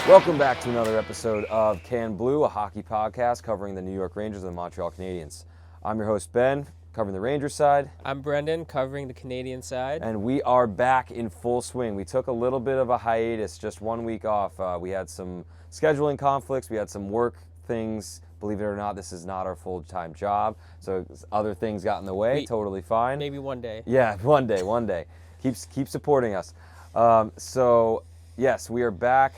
Welcome back to another episode of Can Blue, a hockey podcast covering the New York Rangers and the Montreal Canadiens. I'm your host, Ben, covering the Rangers side. I'm Brendan, covering the Canadian side. And we are back in full swing. We took a little bit of a hiatus, just 1 week off. We had some scheduling conflicts. We had some work things. Believe it or not, this is not our full-time job. So other things got in the way. Totally fine. Maybe one day. Yeah, one day. Keep supporting us. Yes, we are back.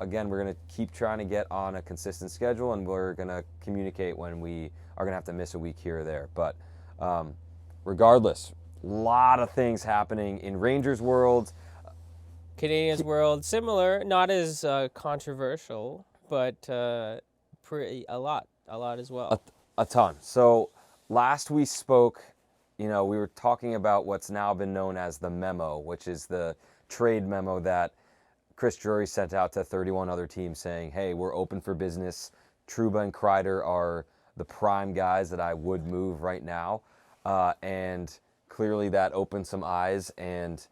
Again, we're going to keep trying to get on a consistent schedule, and we're going to communicate when we are going to have to miss a week here or there. But regardless, a lot of things happening in Rangers world. Canadiens world, similar, not as controversial, but a lot as well. A ton. So last we spoke, we were talking about what's now been known as the memo, which is the trade memo that Chris Drury sent out to 31 other teams saying, hey, we're open for business. Trouba and Kreider are the prime guys that I would move right now. And clearly that opened some eyes. And,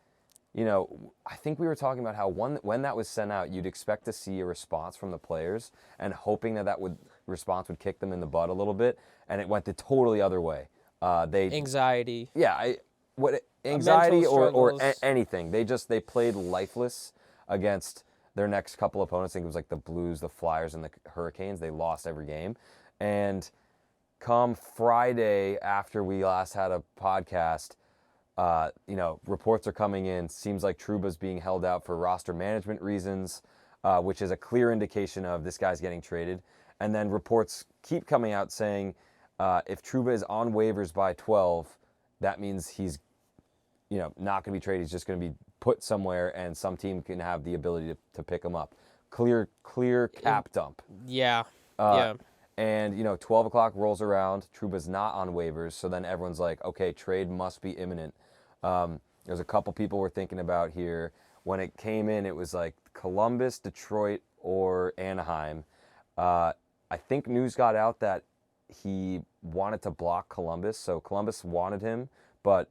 I think we were talking about how when that was sent out, you'd expect to see a response from the players and hoping that response would kick them in the butt a little bit. And it went the totally other way. Anxiety. Yeah. Anxiety or anything. They played lifeless against their next couple opponents. I think it was like the Blues, the Flyers, and the Hurricanes. They lost every game. And come Friday, after we last had a podcast, reports are coming in. Seems like Trouba's being held out for roster management reasons, which is a clear indication of this guy's getting traded. And then reports keep coming out saying if Trouba is on waivers by 12, that means he's not going to be traded. He's just going to be put somewhere, and some team can have the ability to pick him up. Clear cap dump. Yeah. And, 12 o'clock rolls around. Trouba's not on waivers, so then everyone's like, okay, trade must be imminent. There's a couple people we're thinking about here. When it came in, it was like Columbus, Detroit, or Anaheim. I think news got out that he wanted to block Columbus, so Columbus wanted him, but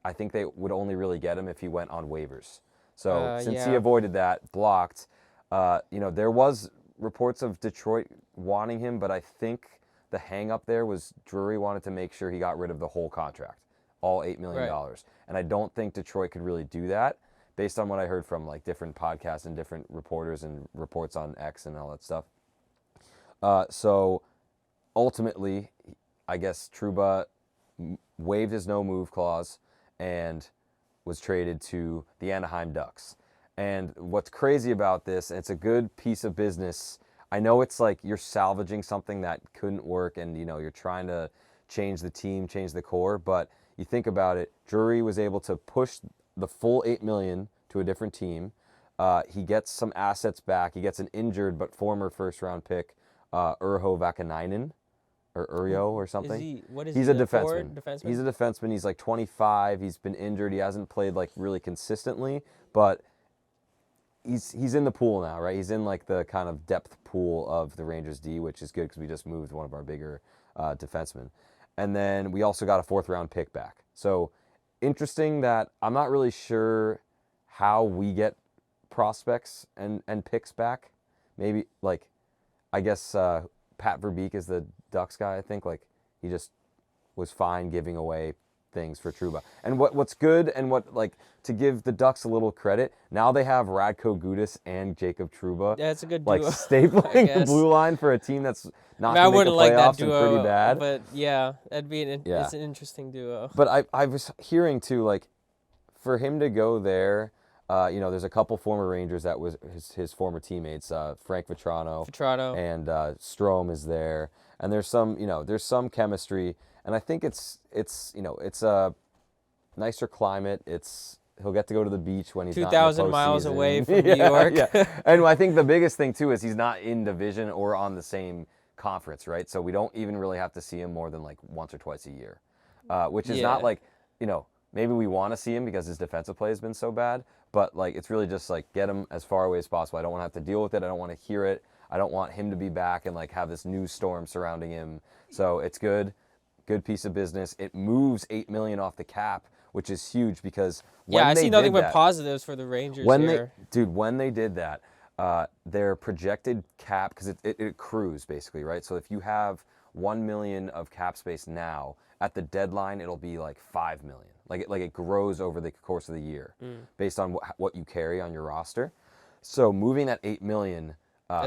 I think they would only really get him if he went on waivers. So since he avoided that, blocked, there was reports of Detroit wanting him, but I think the hang-up there was Drury wanted to make sure he got rid of the whole contract, all $8 million. Right. And I don't think Detroit could really do that based on what I heard from like different podcasts and different reporters and reports on X and all that stuff. So ultimately, I guess Trouba waived his no-move clause and was traded to the Anaheim Ducks. And what's crazy about this, and it's a good piece of business, I know it's like you're salvaging something that couldn't work and, you're trying to change the team, change the core, but you think about it, Drury was able to push the full $8 million to a different team. He gets some assets back. He gets an injured but former first-round pick, Urho Vakanainen, or Urio or something. He's a defenseman. He's a defenseman. He's like 25. He's been injured. He hasn't played like really consistently, but he's in the pool now, right? He's in like the kind of depth pool of the Rangers D, which is good because we just moved one of our bigger defensemen. And then we also got a 4th-round pick back. So interesting that I'm not really sure how we get prospects and picks back. Maybe like, I guess Pat Verbeek is the Ducks guy, I think. Like, he just was fine giving away things for Trouba. And what's good and to give the Ducks a little credit, now they have Radko Gudas and Jacob Trouba. Yeah, it's a good duo. Like stapling the blue line for a team that's not going to make the playoffs and pretty bad. But yeah, it's an interesting duo. But I was hearing too, like, for him to go there, there's a couple former Rangers that was his former teammates, Frank Vetrano. And Strome is there. And there's some chemistry. And I think it's a nicer climate. He'll get to go to the beach when he's 2,000 miles away from New York. Yeah. And I think the biggest thing too is he's not in division or on the same conference, right? So we don't even really have to see him more than like once or twice a year, which is not like, maybe we want to see him because his defensive play has been so bad, but like it's really just like get him as far away as possible. I don't want to have to deal with it. I don't want to hear it. I don't want him to be back and like have this news storm surrounding him. So it's good piece of business. It moves $8 million off the cap, which is huge because when I they see nothing did but positives for the Rangers when here. when they did that, their projected cap, because it accrues basically, right? So if you have 1 million of cap space now, at the deadline it'll be like 5 million. Like it grows over the course of the year based on what you carry on your roster. So moving that 8 million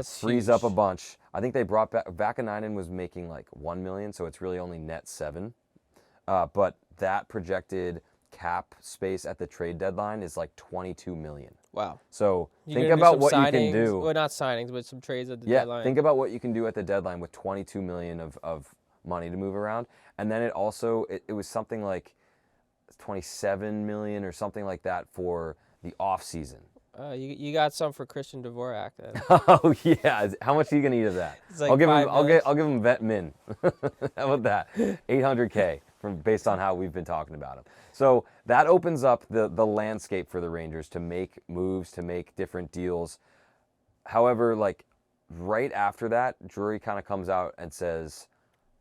frees huge. up a bunch. I think they brought back Vakanainen was making like 1 million, so it's really only net 7. But that projected cap space at the trade deadline is like 22 million. Wow. So think about what signings, you can do. Well, not signings, but some trades at the deadline. Think about what you can do at the deadline with 22 million of money to move around. And then it was something like 27 million or something like that for the off season. You got some for Christian Dvorak then. Oh yeah, how much are you gonna eat of that? It's like I'll give him vet min. How about that? 800K based on how we've been talking about him. So that opens up the landscape for the Rangers to make moves, to make different deals. However, like right after that, Drury kind of comes out and says,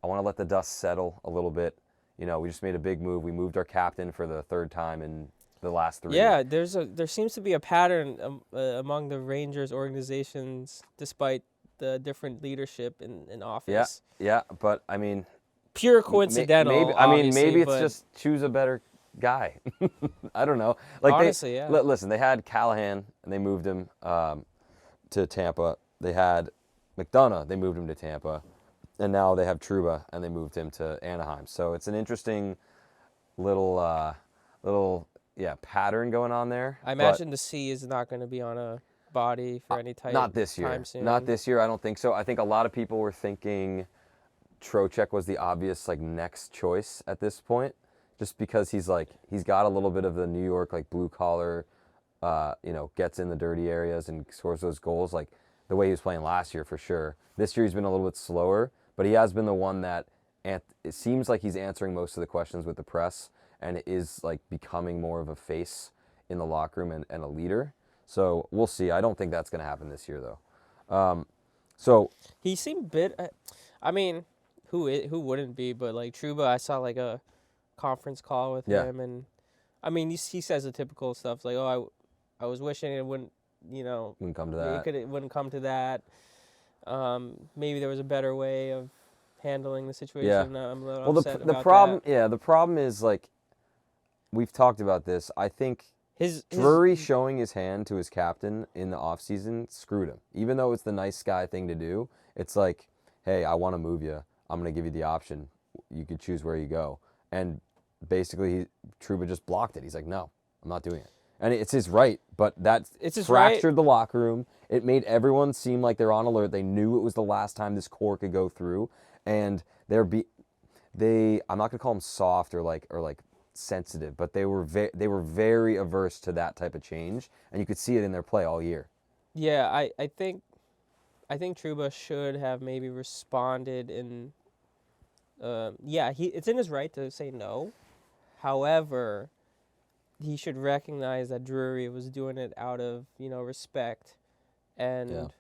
"I want to let the dust settle a little bit. You know, we just made a big move. We moved our captain for the 3rd time in the last 3. Yeah, there seems to be a pattern among the Rangers organizations, despite the different leadership in office. Yeah, but I mean, pure coincidental. Maybe it's just choose a better guy. I don't know. Like honestly, yeah. Listen, they had Callahan and they moved him to Tampa. They had McDonough, they moved him to Tampa, and now they have Trouba and they moved him to Anaheim. So it's an interesting little pattern going on there. I imagine the C is not going to be on a body for any type. Not this year. Time soon. Not this year. I don't think so. I think a lot of people were thinking Trocheck was the obvious like next choice at this point, just because he's got a little bit of the New York like blue collar, gets in the dirty areas and scores those goals like the way he was playing last year for sure. This year he's been a little bit slower, but he has been the one that it seems like he's answering most of the questions with the press and is like becoming more of a face in the locker room and a leader. So we'll see. I don't think that's going to happen this year though. So he seemed I mean, who wouldn't be? But like Trouba, I saw like a conference call with him, and I mean, he says the typical stuff like, "Oh, I was wishing it wouldn't come to that. It wouldn't come to that. Maybe there was a better way of handling the situation." Yeah. I'm a little upset the about problem, that. yeah, the problem is like we've talked about this. I think Drury showing his hand to his captain in the offseason screwed him. Even though it's the nice guy thing to do, it's like, hey, I want to move you. I'm going to give you the option. You could choose where you go. And basically, Trouba just blocked it. He's like, no, I'm not doing it. And it's his right, but it's fractured the locker room. It made everyone seem like they're on alert. They knew it was the last time this core could go through. And I'm not going to call them soft or like sensitive, but they were very averse to that type of change, and you could see it in their play all year. Yeah, I think Trouba should have maybe responded in. It's in his right to say no. However, he should recognize that Drury was doing it out of respect, and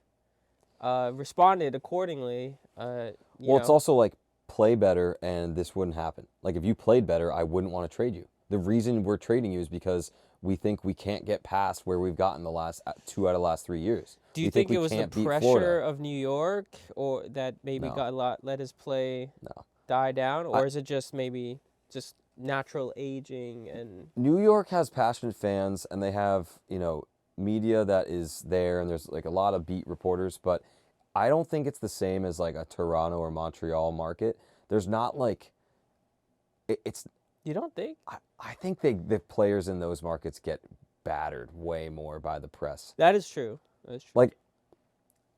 responded accordingly. It's also like play better and this wouldn't happen. Like if you played better, I wouldn't want to trade you. The reason we're trading you is because we think we can't get past where we've gotten the last 2 out of the last 3 years. Do you think it was the pressure of New York or that maybe let his play die down, or is it just maybe just natural aging? And New York has passionate fans and they have, media that is there and there's like a lot of beat reporters, but I don't think it's the same as like a Toronto or Montreal market. There's not like it's. You don't think? I think the players in those markets get battered way more by the press. That is true. Like,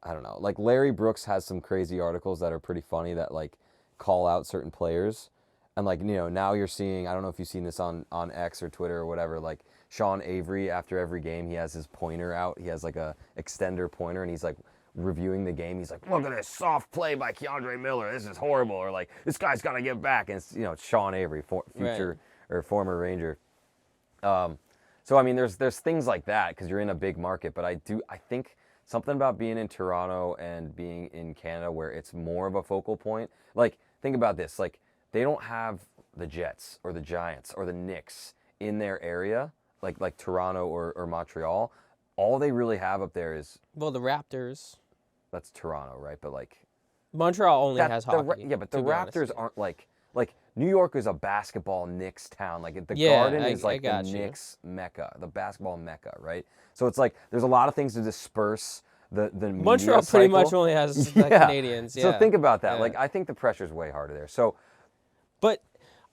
I don't know. Like Larry Brooks has some crazy articles that are pretty funny that like call out certain players, and like now you're seeing. I don't know if you've seen this on X or Twitter or whatever. Like Sean Avery after every game he has his pointer out. He has like a extender pointer and he's like reviewing the game. He's like, look at this soft play by Keandre Miller. This is horrible. Or like, this guy's got to get back. And it's, it's Sean Avery, future or former Ranger. So, I mean, there's things like that because you're in a big market. But I think something about being in Toronto and being in Canada where it's more of a focal point. Like, think about this. Like, they don't have the Jets or the Giants or the Knicks in their area, like Toronto or Montreal. all they really have up there is Well, the Raptors. that's Toronto, right? But like Montreal only has the hockey. yeah, but the to be honest Raptors with you. aren't like New York is a basketball Knicks town. Like the Yeah, Garden is I like the got you. Knicks mecca, the basketball mecca, right? So it's like there's a lot of things to disperse the media Montreal pretty cycle. much only has the Yeah. Canadiens. So Yeah. think about that. Yeah. Like I think the pressure's way harder there. So But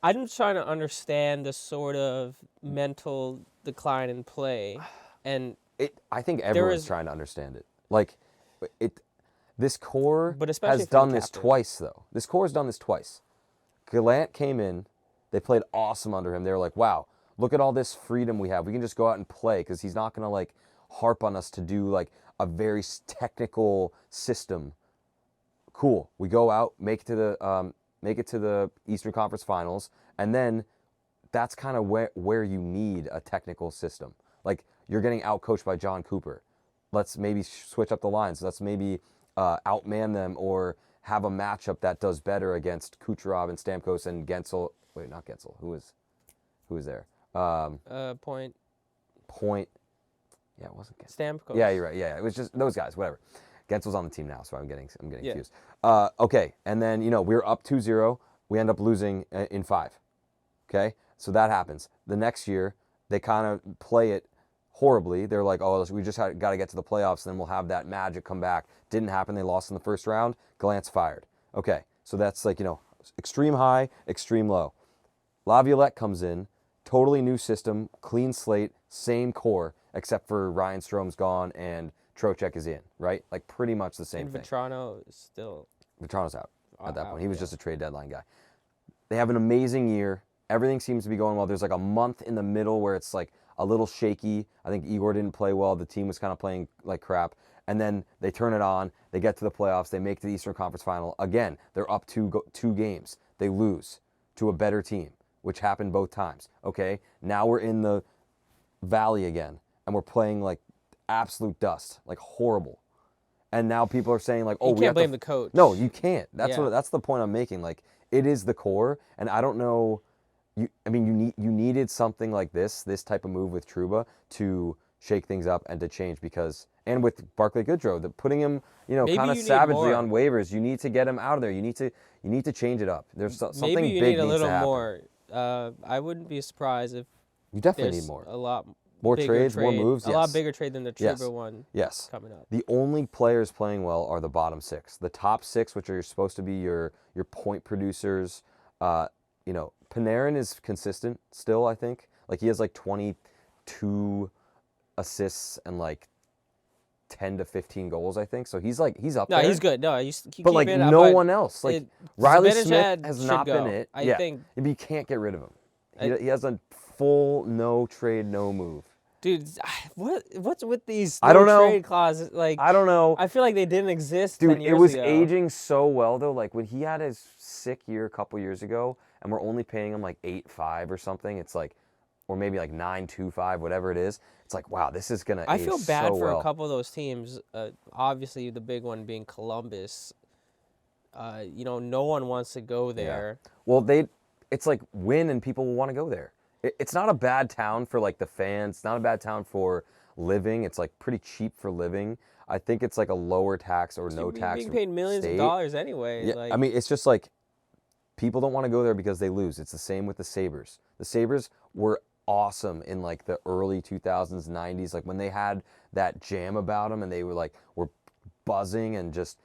I'm just trying to understand the sort of mental decline in play, and I think everyone's is- trying to understand it. Like it this core But especially has for the done this captain. twice though. This core has done this twice. Gallant came in, they played awesome under him. They were like, wow, look at all this freedom we have. We can just go out and play because he's not going to like harp on us to do like a very technical system. Cool. We go out, make it to the Eastern Conference Finals, and then that's kind of where you need a technical system. Like you're getting outcoached by John Cooper. Let's maybe switch up the lines. Let's maybe outman them or have a matchup that does better against Kucherov and Stamkos and Gensel. Wait, not Gensel. Who was there? Point Point. Yeah, it wasn't Gensel. Stamkos. Yeah, you're right. Yeah, it was just those guys. Whatever. Gensel's on the team now, so I'm getting Yeah. confused. Okay, and then we're up 2-0. We end up losing in 5. Okay, so that happens. The next year, they kind of play it horribly. They're like, oh, we just got to get to the playoffs, then we'll have that magic come back. Didn't happen. They lost in the first round. Gallant's fired. Okay, so that's like, extreme high, extreme low. Laviolette comes in, totally new system, clean slate, same core, except for Ryan Strome's gone and Trocheck is in, right? Like pretty much the same And thing. Vetrano is still Vetrano's out at that point. He was yeah. just a trade deadline guy. They have an amazing year. Everything seems to be going well. There's like a month in the middle where it's like a little shaky. I think Igor didn't play well. The team was kind of playing like crap. And then they turn it on. They get to the playoffs. They make the Eastern Conference Final. Again, they're up 2 games. They lose to a better team, which happened both times. Okay, now we're in the valley again, and we're playing like absolute dust, like horrible. And now people are saying like, oh, you we can't have blame to... the coach. No, you can't. That's Yeah. that's the point I'm making. Like it is the core, and I don't know. You needed something like this type of move with Trouba to shake things up and to change and with Barclay Goodrow, putting him Maybe kind of you need savagely more. on waivers. You need to get him out of there. You need to change it up. There's something Maybe you big need a needs little to happen. more. I wouldn't be surprised if You definitely there's need more. a lot More bigger trades, more moves. a Yes. lot bigger trade than the Yes. Trouba one Yes. coming up. The only players playing well are the bottom 6. The top 6, which are supposed to be your point producers. Panarin is consistent still, I think. Like he has like 22 assists and like 10 to 15 goals, I think. So he's up No, there. he's good. No, you keep But like it up, no but one else. Like it- Riley Zibanejad Smith has should not go. been it. I think, But you can't get rid of him. He has a full no trade, no move. dude, what's with these I don't know. trade clauses? Like, I don't know. I feel like they didn't exist. Dude, 10 years it was ago. aging so well though. Like when he had his sick year a couple years ago, and we're only paying him like 8.5 or something. It's like, or maybe like 9.25, whatever it is. It's like, wow, this is gonna. I feel bad so for well. a couple of those teams. Obviously, the big one being Columbus. No one wants to go there. Well, it's like win and people will want to go there. It's not a bad town for like the fans. It's not a bad town for living. It's like pretty cheap for living. I think it's like a lower tax or no You're tax. being paid millions state. of dollars anyway. Yeah, Like, I mean, it's just like people don't want to go there because they lose. It's the same with the Sabres. The Sabres were awesome in like the early 2000s, 90s, like when they had that jam about them and they were buzzing and just,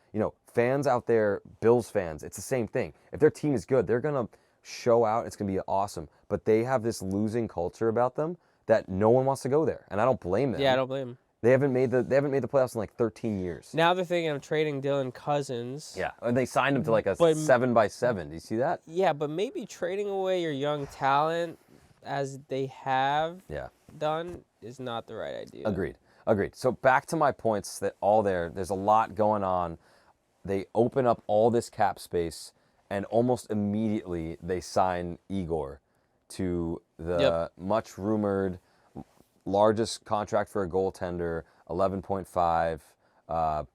fans out there, Bills fans, it's the same thing. If their team is good, they're going to show out. It's going to be awesome. But they have this losing culture about them that no one wants to go there. And I don't blame them. yeah, I don't blame them. They haven't made the playoffs in like 13 years. Now they're thinking of trading Dylan Cousins. Yeah, and they signed him to like a But- 7x7. Do you see that? Yeah, but maybe trading away your young talent as they have Yeah. done is not the right idea. Agreed. So back to my points that there's a lot going on. They open up all this cap space, and almost immediately they sign Igor to the much rumored largest contract for a goaltender, 11.5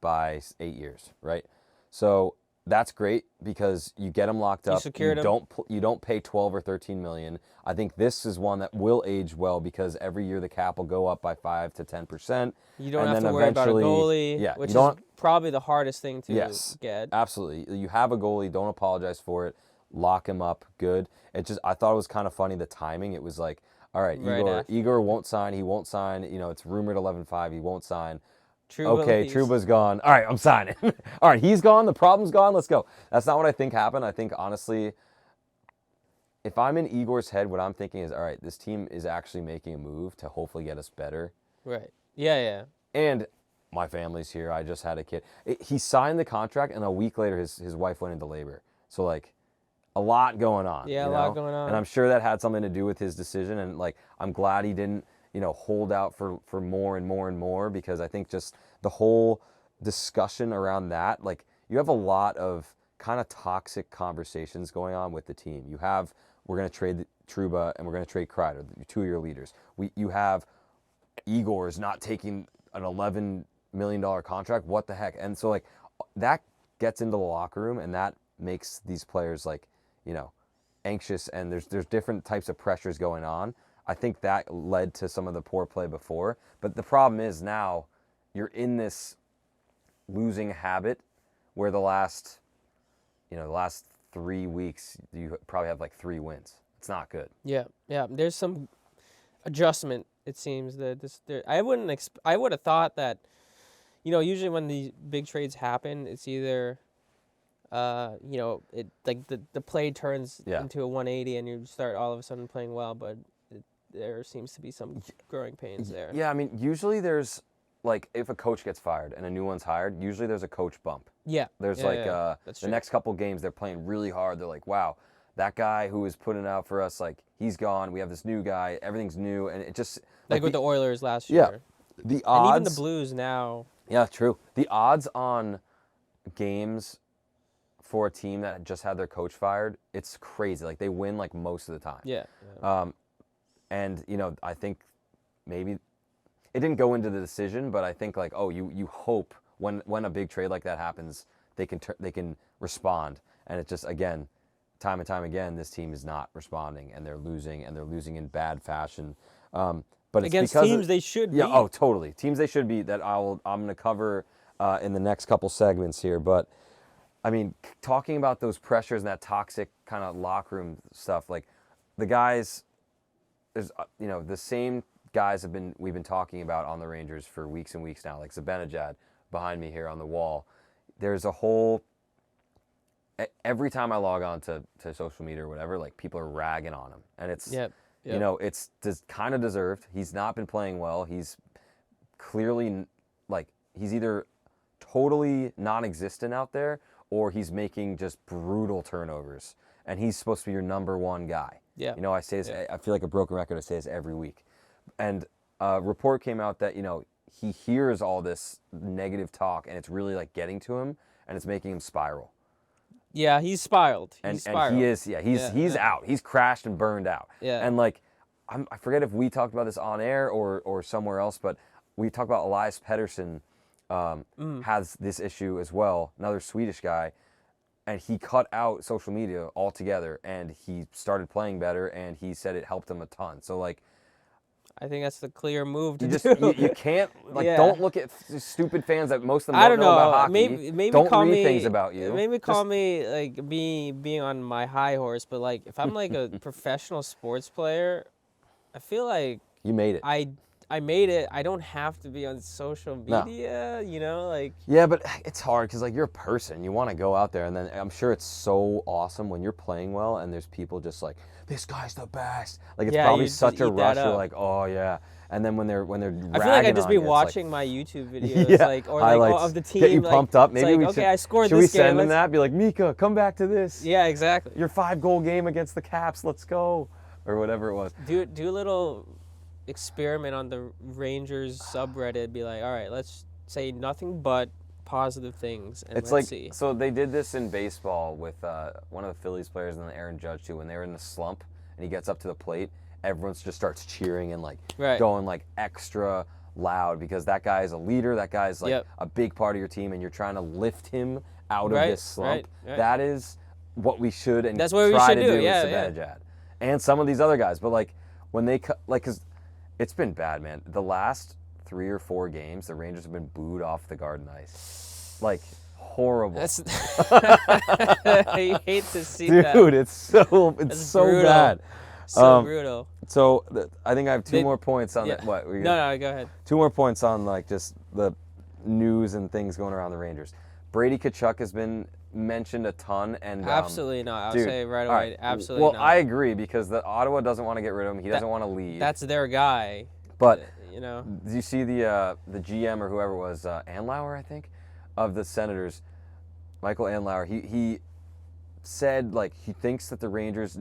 by 8 years, right? So that's great because you get him locked up. secured him. You don't pay 12 or 13 million. I think this is one that will age well because every year the cap will go up by 5 to 10%. You don't have to worry about a goalie, Yeah, which is probably the hardest thing to get. Absolutely. You have a goalie, don't apologize for it. Lock him up, good. I thought it was kind of funny, the timing. It was like, all right, Igor won't sign, he won't sign. It's rumored 11-5, he won't sign. Trouba's gone. All right, I'm signing. All right, he's gone. The problem's gone. Let's go. That's not what I think happened. I think, honestly, if I'm in Igor's head, what I'm thinking is, all right, this team is actually making a move to hopefully get us better. Right. Yeah. And my family's here. I just had a kid. He signed the contract, and a week later, his wife went into labor. So, like, a lot going on. Yeah, a lot going on. And I'm sure that had something to do with his decision. And, like, I'm glad he didn't, hold out for more and more and more, because I think just the whole discussion around that, like, you have a lot of kind of toxic conversations going on with the team. We're going to trade Trouba and we're going to trade Kreider, two of your leaders. You have Igor's not taking an $11 million contract. What the heck? And so, like, that gets into the locker room, and that makes these players, like, anxious, and there's different types of pressures going on. I think that led to some of the poor play before. But the problem is now you're in this losing habit where the last 3 weeks, you probably have like 3 wins. It's not good. Yeah. There's some adjustment, it seems. I would have thought that, usually when the big trades happen, it's either, the play turns into a 180 and you start all of a sudden playing well, but there seems to be some growing pains there. Yeah, I mean, usually there's, like, if a coach gets fired and a new one's hired, usually there's a coach bump. Yeah. There's the next couple games, they're playing really hard. They're like, wow, that guy who was putting it out for us, like, he's gone. We have this new guy. Everything's new. And it just... Like with the Oilers last year. Yeah. The odds... And even the Blues now. Yeah, true. The odds on games for a team that just had their coach fired, it's crazy. Like, they win, like, most of the time. Yeah. And, I think maybe it didn't go into the decision, but I think, like, you hope when a big trade like that happens, they can respond. And it just, again, time and time again, this team is not responding, and they're losing in bad fashion. But it's against because teams they should be. Yeah, oh, totally. Teams they should be that I'm going to cover in the next couple segments here. But, I mean, talking about those pressures and that toxic kind of locker room stuff, like, the guys... There's, the same guys we've been talking about on the Rangers for weeks and weeks now, like Zibanejad behind me here on the wall. There's a whole, every time I log on to social media or whatever, like, people are ragging on him. And it's, it's kind of deserved. He's not been playing well. He's clearly, like, he's either totally non-existent out there, or he's making just brutal turnovers. And he's supposed to be your number one guy. Yeah. I say this, I feel like a broken record. I say this every week. And a report came out that, he hears all this negative talk, and it's really, like, getting to him, and it's making him spiral. Yeah, he's spiraled. And he is, he's out. He's crashed and burned out. Yeah. And, like, I forget if we talked about this on air or somewhere else, but we talked about Elias Pettersson has this issue as well, another Swedish guy. And he cut out social media altogether, and he started playing better, and he said it helped him a ton. So, like, I think that's the clear move to do. You can't, like, don't look at stupid fans that most of them don't know about hockey. Maybe don't call read me, things about you. Maybe call me, like, me being on my high horse, but, like, if I'm, like, a professional sports player, I feel like... You made it. I made it. I don't have to be on social media, like... Yeah, but it's hard because, like, you're a person. You want to go out there, and then I'm sure it's so awesome when you're playing well and there's people just like, this guy's the best. Like, it's probably such a rush. You're like, oh, yeah. And then when they're ragging I feel like I'd just be watching my YouTube videos, or like of the team. Get you pumped up. Maybe we should, I scored should this we send them that? Be like, Mika, come back to this. Yeah, exactly. Your 5-goal game against the Caps. Let's go, or whatever it was. Do a little experiment on the Rangers subreddit. Be like, all right, let's say nothing but positive things, and let's see. So they did this in baseball with one of the Phillies players and then Aaron Judge too. When they were in the slump and he gets up to the plate, everyone just starts cheering and, like, going, like, extra loud because that guy is a leader. That guy's like Yep. a big part of your team, and you're trying to lift him out of Right, this slump. right. That is what we should and That's what we try should to do, do yeah, with yeah. Zibanejad and some of these other guys. But like when they like, because it's been bad, man. The last 3 or 4 games, the Rangers have been booed off the Garden ice, like horrible. That's I hate to see that. Dude, it's so That's so brutal. bad. So brutal. So I think I have 2 They- more points on Yeah. that. What? No, go ahead. 2 more points on like just the news and things going around the Rangers. Brady Tkachuk has been mentioned a ton, and Absolutely not. I'll dude, say right all away. right. Absolutely well, not. I agree because the Ottawa doesn't want to get rid of him. He doesn't want to leave. That's their guy. But You know. do you see the GM or whoever it was, Andlauer, I think, of the Senators, Michael Andlauer? He said like he thinks that the Rangers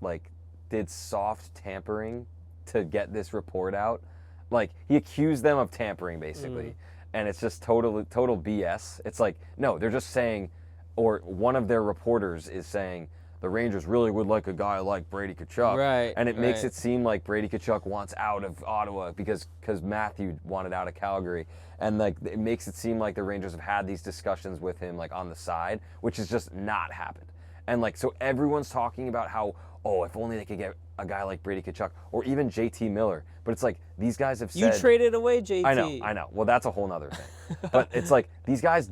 like did soft tampering to get this report out. Like he accused them of tampering basically, and it's just total BS. It's like no, they're just saying, or one of their reporters is saying the Rangers really would like a guy like Brady Tkachuk, Right, and it makes right. it seem like Brady Tkachuk wants out of Ottawa because Matthew wanted out of Calgary, and like it makes it seem like the Rangers have had these discussions with him like on the side, which has just not happened. And like so everyone's talking about how if only they could get a guy like Brady Tkachuk or even JT Miller, but it's like these guys have said You traded away JT. I know. Well, that's a whole nother thing. But it's like these guys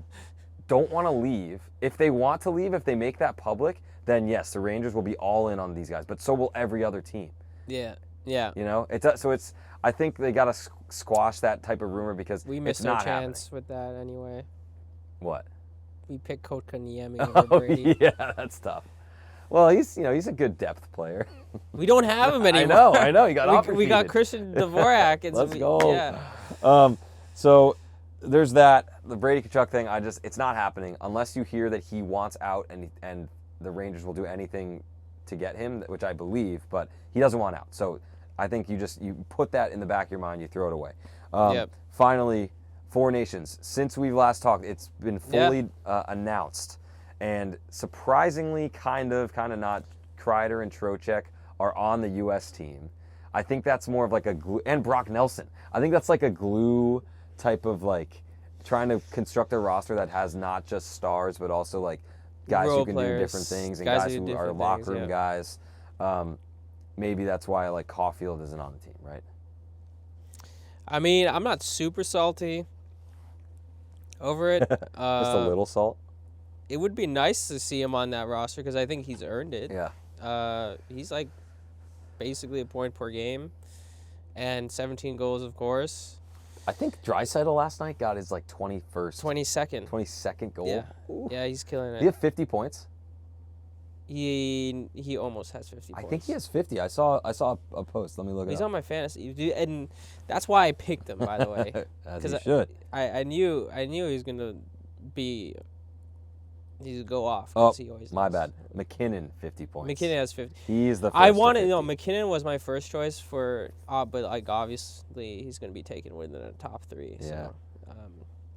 don't want to leave. If they want to leave, if they make that public, then yes, the Rangers will be all in on these guys. But so will every other team. Yeah. You know, so it's. I think they got to squash that type of rumor because We it's missed our not chance happening. with that anyway. What? We picked Kotkaniemi over Brady. Yeah, that's tough. Well, he's a good depth player. We don't have him anymore. I know. He got we got offered. Christian Dvorak. Let's go. Yeah. So there's that. The Brady Tkachuk thing, it's not happening unless you hear that he wants out and the Rangers will do anything to get him, which I believe, but he doesn't want out. So I think you put that in the back of your mind, you throw it away. Yep. Finally, 4 Nations. Since we've last talked, it's been fully announced. And surprisingly, kind of not, Kreider and Trocheck are on the U.S. team. I think that's more of like a glue, and Brock Nelson. I think that's like a glue type of like trying to construct a roster that has not just stars, but also like guys Role who can players, do different things and guys guys who do who are different locker things, room yeah. guys. Maybe that's why like Caulfield isn't on the team, right? I mean, I'm not super salty over it. Just a little salt. It would be nice to see him on that roster because I think he's earned it. Yeah. He's like basically a point per game and 17 goals, of course. I think Draisaitl last night got his like 22nd goal. Yeah. Ooh. Yeah, he's killing Did it. he have 50 points? He almost has 50 I points. think he has 50. I saw a post. Let me look it He's up. on my fantasy, and that's why I picked him. By the way, As you should. I knew he was gonna be. He's go off. Oh, 'cause he always my does. bad. McKinnon, 50 points. McKinnon has 50. He's the first I to wanted 50. McKinnon was my first choice for, but like obviously he's gonna be taken within the top 3. Yeah. So,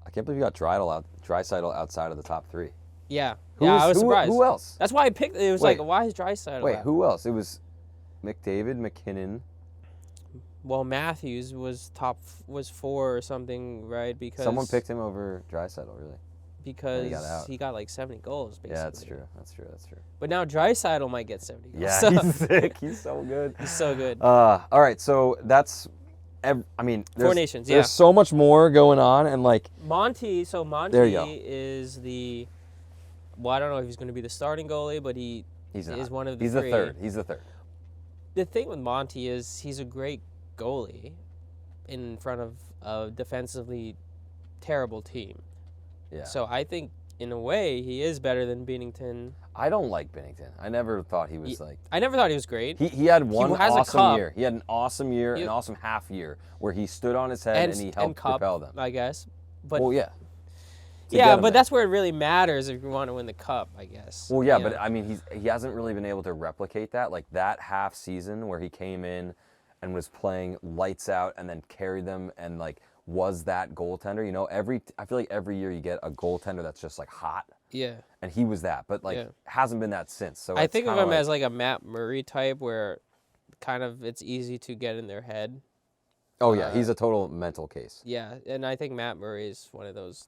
I can't believe you got Draisaitl outside of the top 3. yeah. I was surprised. Who else? That's why I picked. It was Wait. like, why is Draisaitl? Wait, out? who else? It was McDavid, McKinnon. Well, Matthews was 4 or something, right? Because Someone picked him over Draisaitl, really. because he got out. he got like 70 goals, basically. Yeah, that's true. That's true. But now Draisaitl might get 70 goals. Yeah, So- he's sick. He's so good. he's so good. All right, so that's. I mean, 4 Nations. Yeah. There's so much more going on, and like. Monty. So There you go. Monty is the. Well, I don't know if he's going to be the starting goalie, but he He's not. is one of the He's 3. the third. He's the third. The thing with Monty is he's a great goalie in front of a defensively terrible team. Yeah. So I think in a way he is better than Binnington. I don't like Binnington. I never thought he was like. I never thought he was great. He had one has a awesome cup. year. He had an awesome year, He- an awesome half year where he stood on his head and he helped cup, propel them. I guess. But Well, yeah. To yeah, get him but there. that's where it really matters if you want to win the cup, I guess. Well, yeah, You but know? I mean, he hasn't really been able to replicate that. Like that half season where he came in and was playing lights out and then carried them and like was that goaltender. You know, I feel like every year you get a goaltender that's just like hot, yeah. and he was that, but like Yeah. hasn't been that since. So I it's think of kinda him as like a Matt Murray type where kind of it's easy to get in their head Oh yeah, he's a total mental case. Yeah, and I think Matt Murray is one of those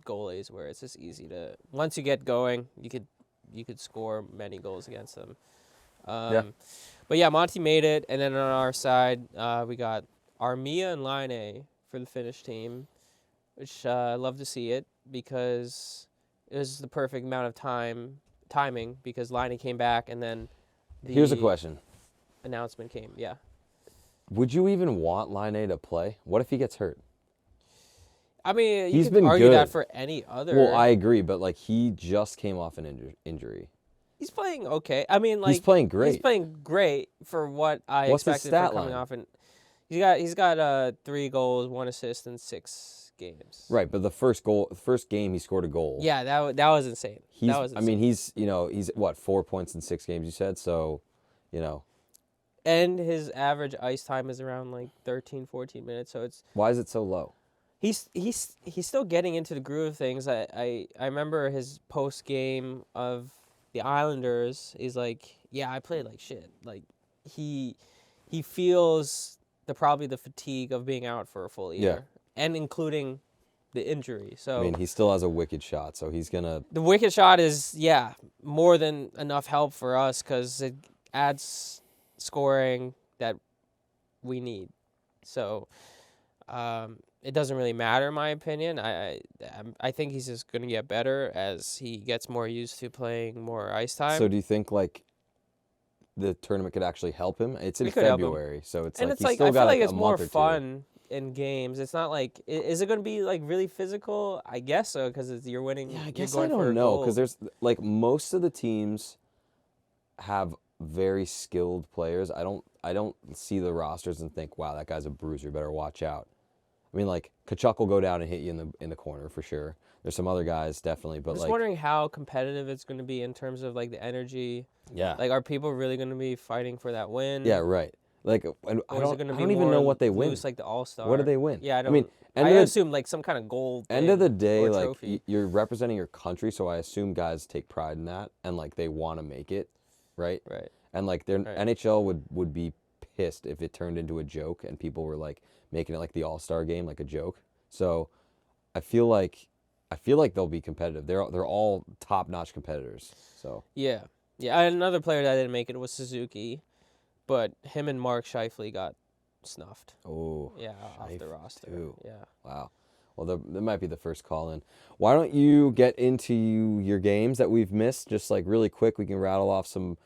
goalies where it's just easy to, once you get going, you could score many goals against them. Yeah. But yeah, Monty made it, and then on our side, we got Armia and Laine for the Finnish team, which I love to see it because it was the perfect amount of timing because Laine came back and then Here's a question. Announcement came. Yeah. Would you even want Laine to play? What if he gets hurt? I mean, you He's could been argue good. that for any other. Well, I agree, but like he just came off an injury. He's playing okay. I mean, like he's playing great. He's playing great for what I What's his expected stat for coming line? off. And he's got 3 goals, 1 assist in 6 games. Right, but the first game he scored a goal. Yeah, that was insane. That was insane. I mean, he's what, 4 points in 6 games you said, so, And his average ice time is around like 13, 14 minutes, so it's. Why is it so low? He's still getting into the groove of things. I remember his post game of the Islanders. He's like, yeah, I played like shit. Like he feels probably the fatigue of being out for a full year, and including the injury. So I mean, he still has a wicked shot, so he's gonna. The wicked shot is more than enough help for us because it adds scoring that we need. So. It doesn't really matter, in my opinion. I think he's just going to get better as he gets more used to playing more ice time. So do you think like the tournament could actually help him? It's in February, so it's and like it's he's like still I got feel like like it's a more month or fun in games. It's not like is it going to be like really physical? I guess so because you're winning. Yeah, I you're guess going I for don't a know goal. because there's like most of the teams have very skilled players. I don't see the rosters and think, wow, that guy's a bruiser. Better watch out. I mean, like Kachuk will go down and hit you in the corner for sure. There's some other guys definitely, but I'm just wondering how competitive it's going to be in terms of like the energy. Yeah. Like, are people really going to be fighting for that win? Yeah, right. Like, I don't even know what they win. Loose, like the All-Star. What do they win? Yeah, I don't. I mean, I assume like some kind of gold. End of the day, like trophy. you're representing your country, so I assume guys take pride in that and like they want to make it, right? Right. And like NHL would be pissed if it turned into a joke and people were like making it like the All-Star game, like a joke. So I feel like they'll be competitive. They're all top-notch competitors. So yeah. Another player that didn't make it was Suzuki, but him and Mark Scheifele got snuffed. Oh. Yeah, off the roster. Too. Yeah. Wow. Well, that might be the first call in. Why don't you get into your games that we've missed? Just like really quick, we can rattle off some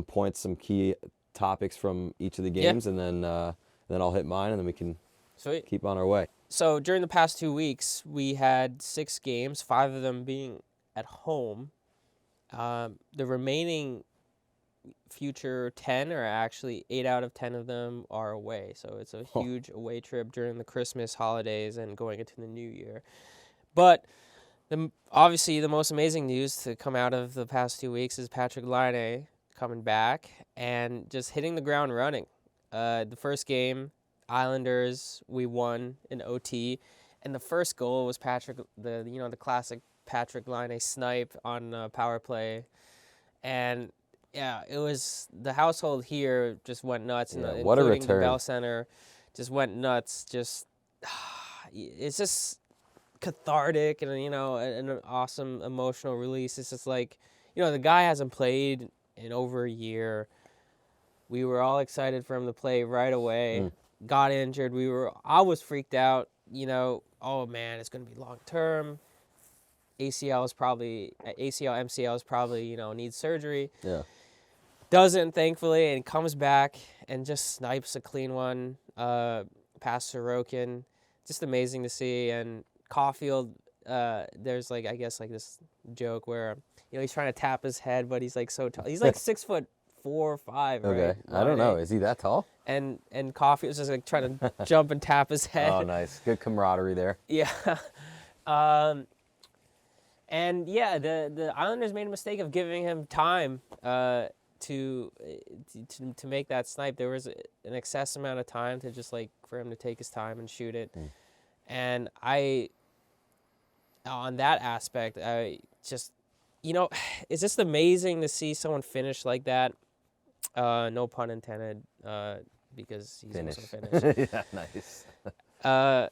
points, some key topics from each of the games, and then I'll hit mine, and then we can keep on our way. So during the past 2 weeks, we had 6 games, 5 of them being at home. The remaining future 10 are actually 8 out of 10 of them are away. So it's a huge away trip during the Christmas holidays and going into the new year. But obviously the most amazing news to come out of the past 2 weeks is Patrik Laine coming back and just hitting the ground running. The first game, Islanders, we won in OT, and the first goal was the classic Patrik Laine snipe on power play, and it was the household here just went nuts, and what a including return. The Bell Center just went nuts. Just it's just cathartic and an awesome emotional release. It's just like the guy hasn't played in over a year. We were all excited for him to play right away. Got injured. I was freaked out. Oh man, it's gonna be long term. ACL, MCL is probably needs surgery. Yeah. Doesn't, thankfully, and comes back and just snipes a clean one past Sorokin. Just amazing to see. And Caulfield, there's I guess this joke where he's trying to tap his head, but he's like so tall. He's like 6'4" or 5". Okay. Right? I don't know. Is he that tall? And Caulfield's just like trying to jump and tap his head. Oh, nice. Good camaraderie there. Yeah. And the Islanders made a mistake of giving him time to make that snipe. There was an excess amount of time to just for him to take his time and shoot it. And on that aspect, I just it's just amazing to see someone finish like that. No pun intended. because he's Finish. also Finnish. Yeah, nice.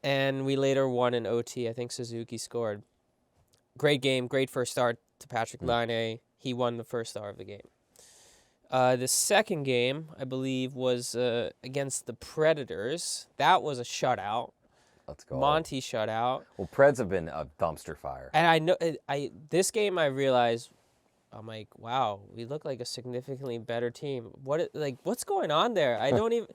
And we later won in OT. I think Suzuki scored. Great game, great first start to Patrick Laine. He won the first star of the game. The second game, I believe, was against the Predators. That was a shutout. Let's go. Monty shutout. Well, Preds have been a dumpster fire. And I know this game I realized, I'm like, wow, we look like a significantly better team. What's going on there? I don't even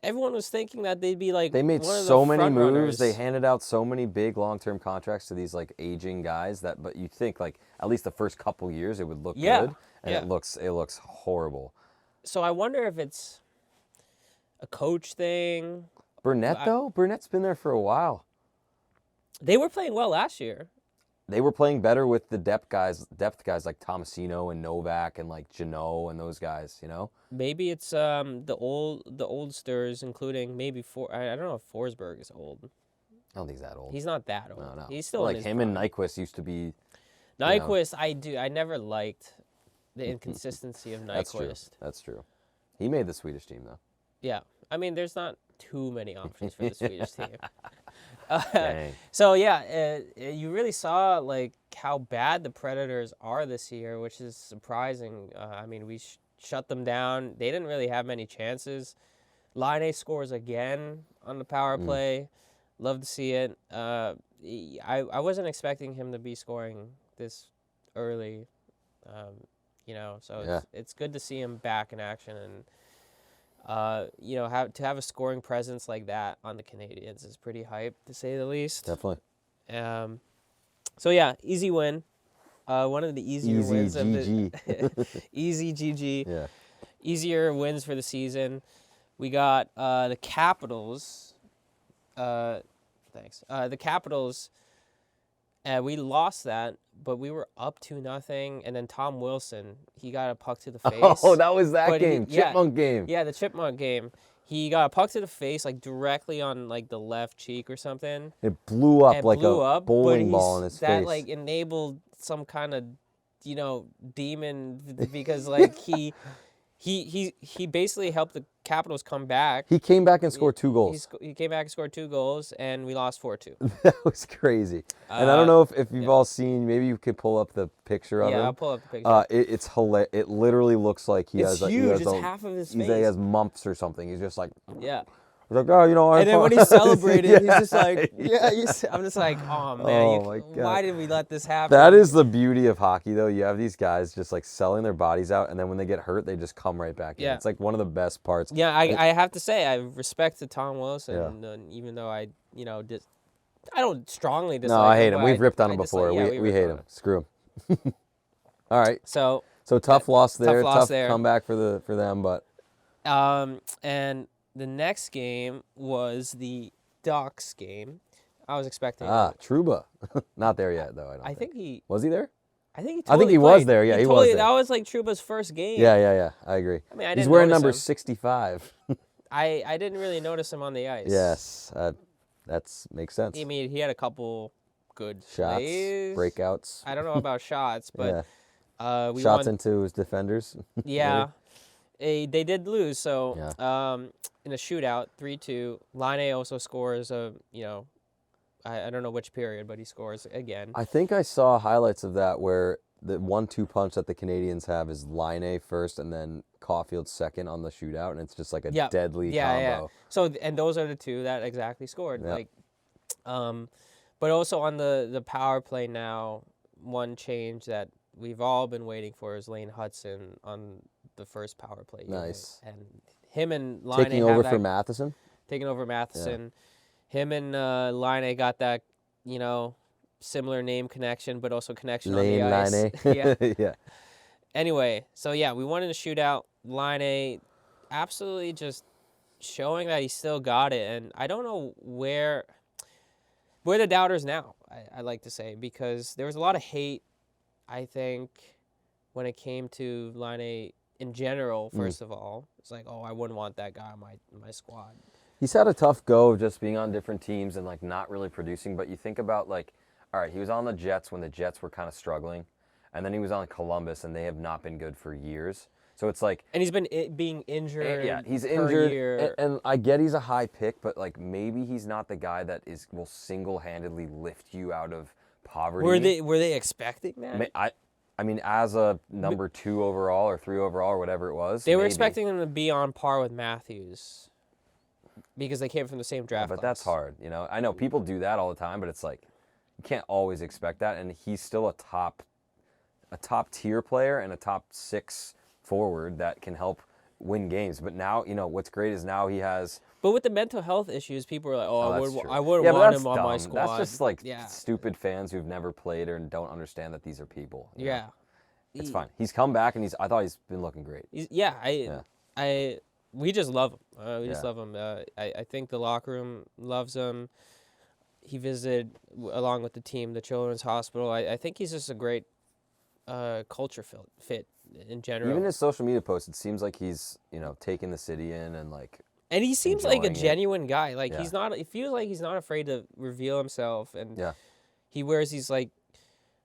everyone was thinking that they'd be like They made one of so the many front moves. runners. They handed out so many big long-term contracts to these like aging guys but you think like at least the first couple years it would look good, and it looks horrible. So I wonder if it's a coach thing. Burnett's been there for a while. They were playing well last year. They were playing better with the depth guys like Tomasino and Novak and like Janot and those guys, you know? Maybe it's the oldsters, including maybe I don't know if Forsberg is old. I don't think he's that old. He's not that old. No. He's still like in his him prime. and Nyquist used to be. Nyquist, I never liked the inconsistency of Nyquist. That's true. He made the Swedish team though. Yeah, I mean, there's not too many options for the Swedish team. Dang. So yeah, you really saw like how bad the Predators are this year, which is surprising. I mean, we shut them down. They didn't really have many chances. Laine scores again on the power play. Love to see it. I wasn't expecting him to be scoring this early, so it's good to see him back in action, and to have a scoring presence like that on the Canadiens is pretty hype, to say the least. Definitely. So yeah, easy win. One of the easier wins of the easy GG. Yeah. Easier wins for the season. We got the Capitals. Thanks. The Capitals. We lost that, but we were up 2-0, and then Tom Wilson, he got a puck to the face. Oh, that was that game, Yeah, Chipmunk game. Yeah, the Chipmunk game. He got a puck to the face, like directly on like the left cheek or something. It blew up like a bowling but ball in his face. That like enabled some kind of, demon, because like he basically helped the Capitals come back. He came back and scored 2 goals. He came back and scored 2 goals, and we lost 4-2. That was crazy. And I don't know if you've all seen, maybe you could pull up the picture of him. Yeah, I'll pull up the picture. It's hilarious. It literally looks like he has huge. It's half of his face. He has mumps or something. He's just like, yeah. He's like, oh, and then when he celebrated, yeah. he's just like, I'm just like, oh man, my God. Why did we let this happen? That is the beauty of hockey, though. You have these guys just like selling their bodies out, and then when they get hurt, they just come right back in. Yeah. It's like one of the best parts. Yeah, I have to say, I respect to Tom Wilson, even though I don't strongly dislike him. No, I hate him. We've I ripped on him before. We hate him. Screw him. All right. So tough loss there. Tough there. comeback for them, but. And the next game was the Ducks game. I was expecting. Trouba. Not there yet, though. I think he was he there? I think he. I think he was there. Yeah, he was there. That was like Trouba's first game. Yeah. I agree. I mean, I he's didn't wearing notice number him. 65. I didn't really notice him on the ice. Yes, that makes sense. I mean, he had a couple good Shots, plays. breakouts. I don't know about shots, but we shots won. into his defenders. Yeah. They did lose, so Yeah. in a shootout, 3-2. Laine also scores I don't know which period, but he scores again. I think I saw highlights of that where the 1-2 punch that the Canadiens have is Laine first and then Caulfield second on the shootout, and it's just like a deadly combo. Yeah. So, and those are the two that exactly scored. Yeah. But also on the power play now, one change that we've all been waiting for is Lane Hudson on the first power play unit. Nice. And him and Laine Taking over for Matheson? Taking over Matheson. Yeah. Him and Laine got that, similar name connection, but also connection Laine, on the ice. Laine. Yeah. Anyway, so yeah, we won in a shootout. Laine absolutely just showing that he still got it. And I don't know where the doubters now, I like to say, because there was a lot of hate, I think, when it came to Laine in general, first of all. It's like, I wouldn't want that guy on my squad. He's had a tough go of just being on different teams and like not really producing, but you think about like, all right, he was on the Jets when the Jets were kind of struggling, and then he was on Columbus and they have not been good for years. So it's like, And he's been being injured. yeah, he's per injured, year. and I get he's a high pick, but like maybe he's not the guy that will single-handedly lift you out of poverty. Were they expecting that? I mean, as a number 2 overall or 3 overall or whatever it was, They were maybe. expecting him to be on par with Matthews because they came from the same draft. But class. that's hard, you know. I know people do that all the time, but it's like you can't always expect that. And he's still a top tier player and a top 6 forward that can help win games. But now, you know, what's great is now he has. But with the mental health issues, people are like, "Oh, I wouldn't yeah, but want that's him on my dumb. squad." That's just like stupid fans who've never played or don't understand that these are people. you know? Yeah, It's fine. He's come back and I thought he's been looking great. We just love him. We just Yeah. love him. I think the locker room loves him. He visited along with the team the children's hospital. I think he's just a great culture fit in general. Even his social media posts, it seems like he's, you know, taking the city in and like. And he seems like a enjoying it. genuine guy. Like Yeah. he's not. It feels like he's not afraid to reveal himself. And Yeah. he wears these like, I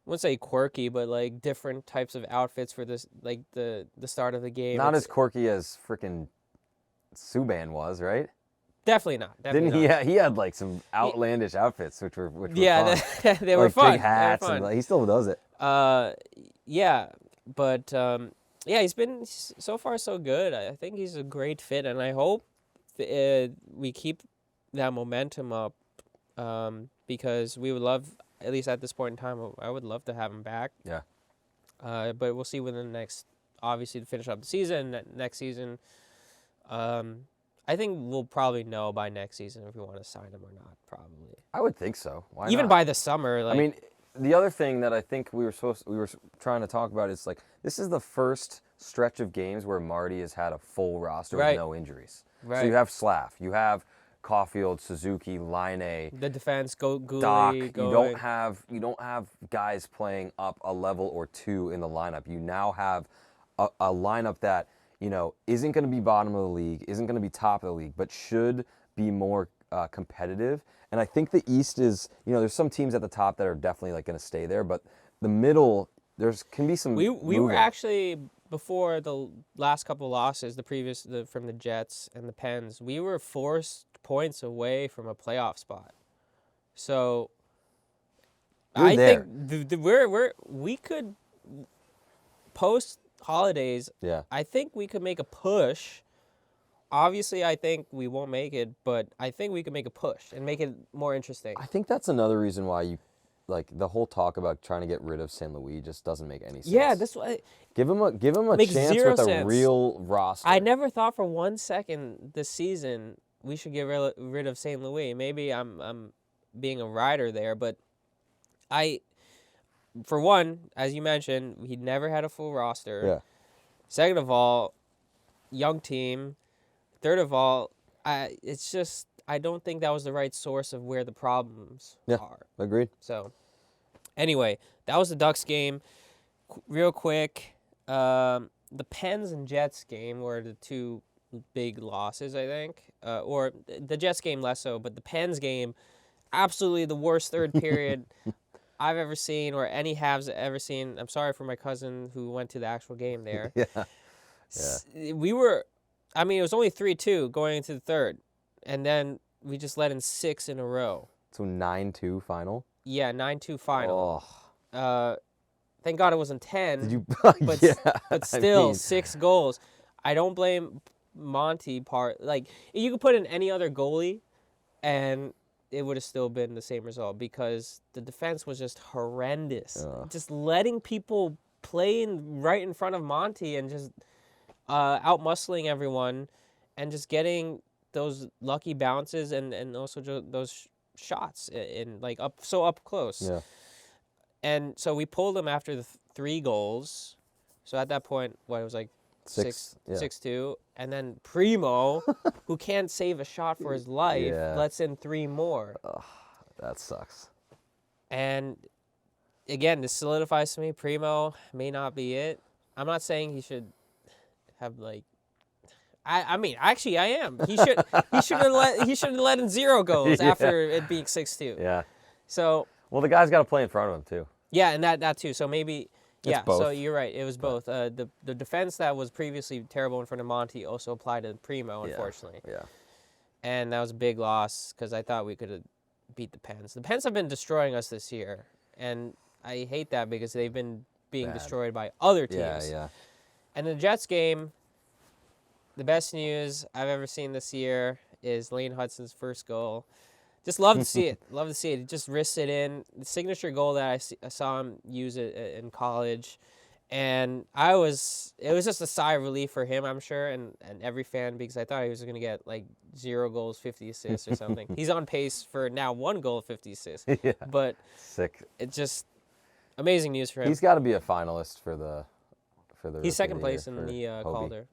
wouldn't say quirky, but like different types of outfits for this, like the start of the game. Not as quirky as freaking Subban was, right? Definitely not. Definitely Didn't he? not. He had like some outlandish outfits, which were fun. They were like fun. big hats, They were fun. and like, he still does it. Yeah, but he's been so far so good. I think he's a great fit, and I hope we keep that momentum up because we would love, at least at this point in time, I would love to have him back. Yeah. But we'll see within the next, obviously, to finish up the season, next season. I think we'll probably know by next season if we want to sign him or not, probably. I would think so. Why Even not? by the summer. Like, I mean, the other thing that I think we were trying to talk about is like this is the first stretch of games where Marty has had a full roster with no injuries. Right. So you have Slav, you have Caulfield, Suzuki, Laine, the defense, Gooley, Doc. going. You don't have guys playing up a level or 2 in the lineup. You now have a lineup that, you know, isn't going to be bottom of the league, isn't going to be top of the league, but should be more competitive. And I think the East is, you know, there's some teams at the top that are definitely like going to stay there, but the middle, can be some. We were actually, before the last couple losses, from the Jets and the Pens, we were 4 points away from a playoff spot. So I think we could post holidays. Yeah. I think we could make a push. Obviously, I think we won't make it, but I think we could make a push and make it more interesting. I think that's another reason why you, like, the whole talk about trying to get rid of St. Louis just doesn't make any sense. Yeah, that's why. Give him a Makes chance zero with a sense. real roster. I never thought for 1 second this season we should get rid of St. Louis. Maybe I'm being a rider there, but for one, as you mentioned, he never had a full roster. Yeah. Second of all, young team. Third of all, it's just I don't think that was the right source of where the problems are. Agreed. So, anyway, that was the Ducks game. Real quick, the Pens and Jets game were the 2 big losses, I think. Or the Jets game less so, but the Pens game, absolutely the worst third period I've ever seen or any Habs ever seen. I'm sorry for my cousin who went to the actual game there. Yeah. We were, I mean, it was only 3-2 going into the third, and then we just let in 6 in a row. So 9-2 final? Yeah, 9-2 final. Oh. Thank God it wasn't 10. Did you? But, yeah, but still, I mean, 6 goals. I don't blame Monty part. Like, you could put in any other goalie, and it would have still been the same result because the defense was just horrendous. Just letting people play right in front of Monty and just out-muscling everyone and just getting those lucky bounces and also those shots in like up close. Yeah. And so we pulled them after the 3 goals. So at that point, it was like 6-2. And then Primo, who can't save a shot for his life, lets in 3 more. Ugh, that sucks. And again, this solidifies to me, Primo may not be it. I'm not saying he should have like. I mean, actually, I am. He should have let in 0 goals after it being 6-2. Yeah. So. Well, the guy's got to play in front of him too. Yeah, and that too. So maybe Yeah, both. so you're right. It was both. The defense that was previously terrible in front of Monty also applied to Primo, unfortunately. Yeah. And that was a big loss because I thought we could have beat the Pens. The Pens have been destroying us this year, and I hate that because they've been being destroyed by other teams. Yeah. And the Jets game, the best news I've ever seen this year is Laine Hudson's first goal. Just love to see it. Love to see it. He just wrists it in. The signature goal that I saw him use it in college. And it was just a sigh of relief for him, I'm sure, and every fan, because I thought he was going to get like 0 goals, 50 assists or something. He's on pace for now 1 goal, 50 assists. Yeah. But Sick. it's just amazing news for him. He's got to be a finalist for the He's second place in the Calder.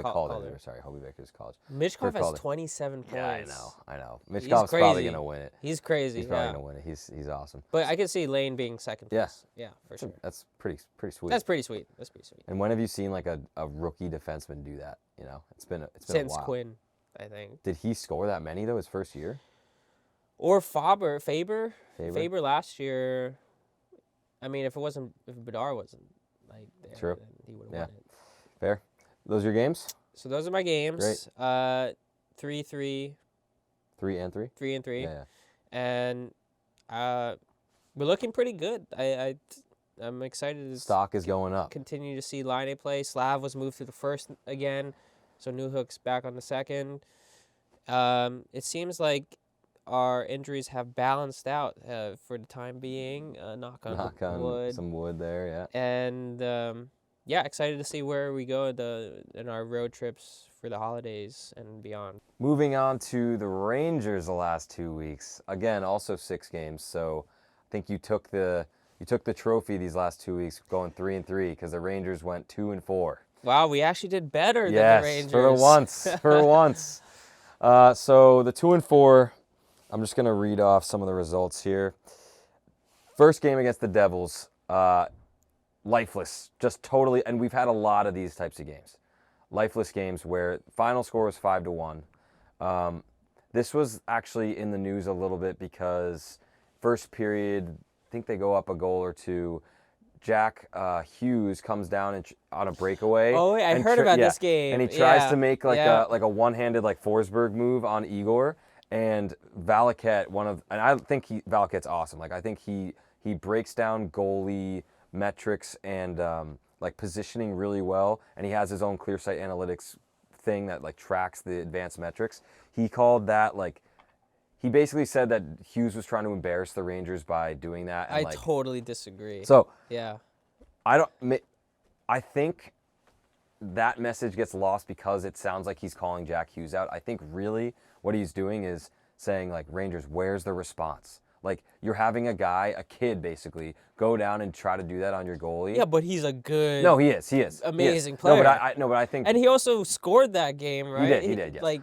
Calder. Sorry, Hobie Baker's college. Michkov has 27 points. Yeah, I know. Michkov's probably going to win it. He's crazy. He's probably going to win it. He's awesome. But I could see Laine being second place. Yeah, for sure. That's pretty sweet. That's pretty sweet. And when have you seen like a rookie defenseman do that? You know, it's been Since a while. Quinn, I think. Did he score that many though his first year? Or Faber last year. I mean, if Bedard wasn't like there, True. then he would have won it. Fair. Those are your games? So those are my games. Great. 3-3. 3 and 3? 3 and 3. Yeah. And we're looking pretty good. I'm excited to Stock is going up. continue to see Laine play. Slav was moved to the first again, so Newhook's back on the second. It seems like our injuries have balanced out for the time being. Knock on wood. Some wood there, yeah. And excited to see where we go in our road trips for the holidays and beyond. Moving on to the Rangers the last 2 weeks. Again, also 6 games. So I think you took the trophy these last 2 weeks, going 3 and 3, because the Rangers went 2 and 4. Wow, we actually did better than the Rangers. For once. So the 2 and 4. I'm just gonna read off some of the results here. First game against the Devils. Lifeless, just totally, and we've had a lot of these types of games. Lifeless games where final score was 5-1. This was actually in the news a little bit because first period, I think they go up a goal or two. Jack Hughes comes down on a breakaway. Oh, wait, I heard about this game. And he tries to make like a one-handed like Forsberg move on Igor, and Valaket, and I think Valaket's awesome. Like I think he breaks down goalie metrics and like positioning really well, and he has his own ClearSight analytics thing that like tracks the advanced metrics. He called that like, he basically said that Hughes was trying to embarrass the Rangers by doing that. And, I totally disagree. So yeah, I think that message gets lost because it sounds like he's calling Jack Hughes out. I think really what he's doing is saying like, Rangers, where's the response? Like, you're having a kid basically, go down and try to do that on your goalie. Yeah, but he's a good. No, he is. Amazing player. No, but I think. And he also scored that game, right? He did. Yes. Like,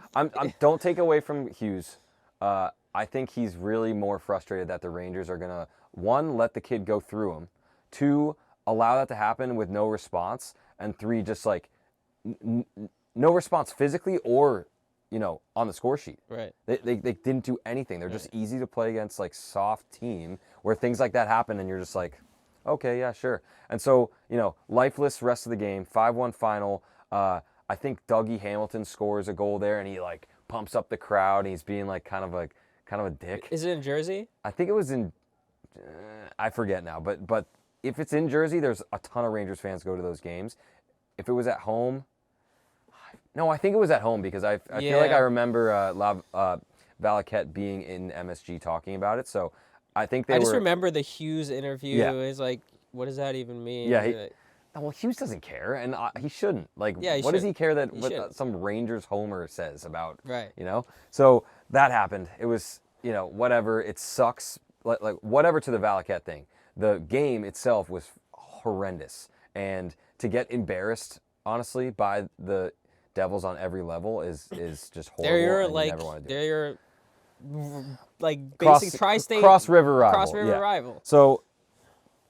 don't take away from Hughes. I think he's really more frustrated that the Rangers are gonna, 1, let the kid go through him, 2, allow that to happen with no response, and 3, just like no response physically or, on the score sheet. Right. They didn't do anything. They're just easy to play against, like, soft team where things like that happen and you're just like, okay, yeah, sure. And so, lifeless rest of the game, 5-1 final. I think Dougie Hamilton scores a goal there and he, like, pumps up the crowd and he's being, like, kind of a dick. Is it in Jersey? I think it was in, I forget now, but if it's in Jersey, there's a ton of Rangers fans go to those games. If it was at home, no, I think it was at home because I feel like I remember Valaket being in MSG talking about it. So I think I just remember the Hughes interview. Yeah. It's like, what does that even mean? Yeah. Well, Hughes doesn't care, and he shouldn't. Like, what does he care that what some Rangers homer says about? Right. So that happened. It was, whatever. It sucks. Like whatever to the Valaket thing. The game itself was horrendous, and to get embarrassed, honestly, by the Devils on every level is just horrible. They're your basic tri-state cross-river rival. Cross-river rival. So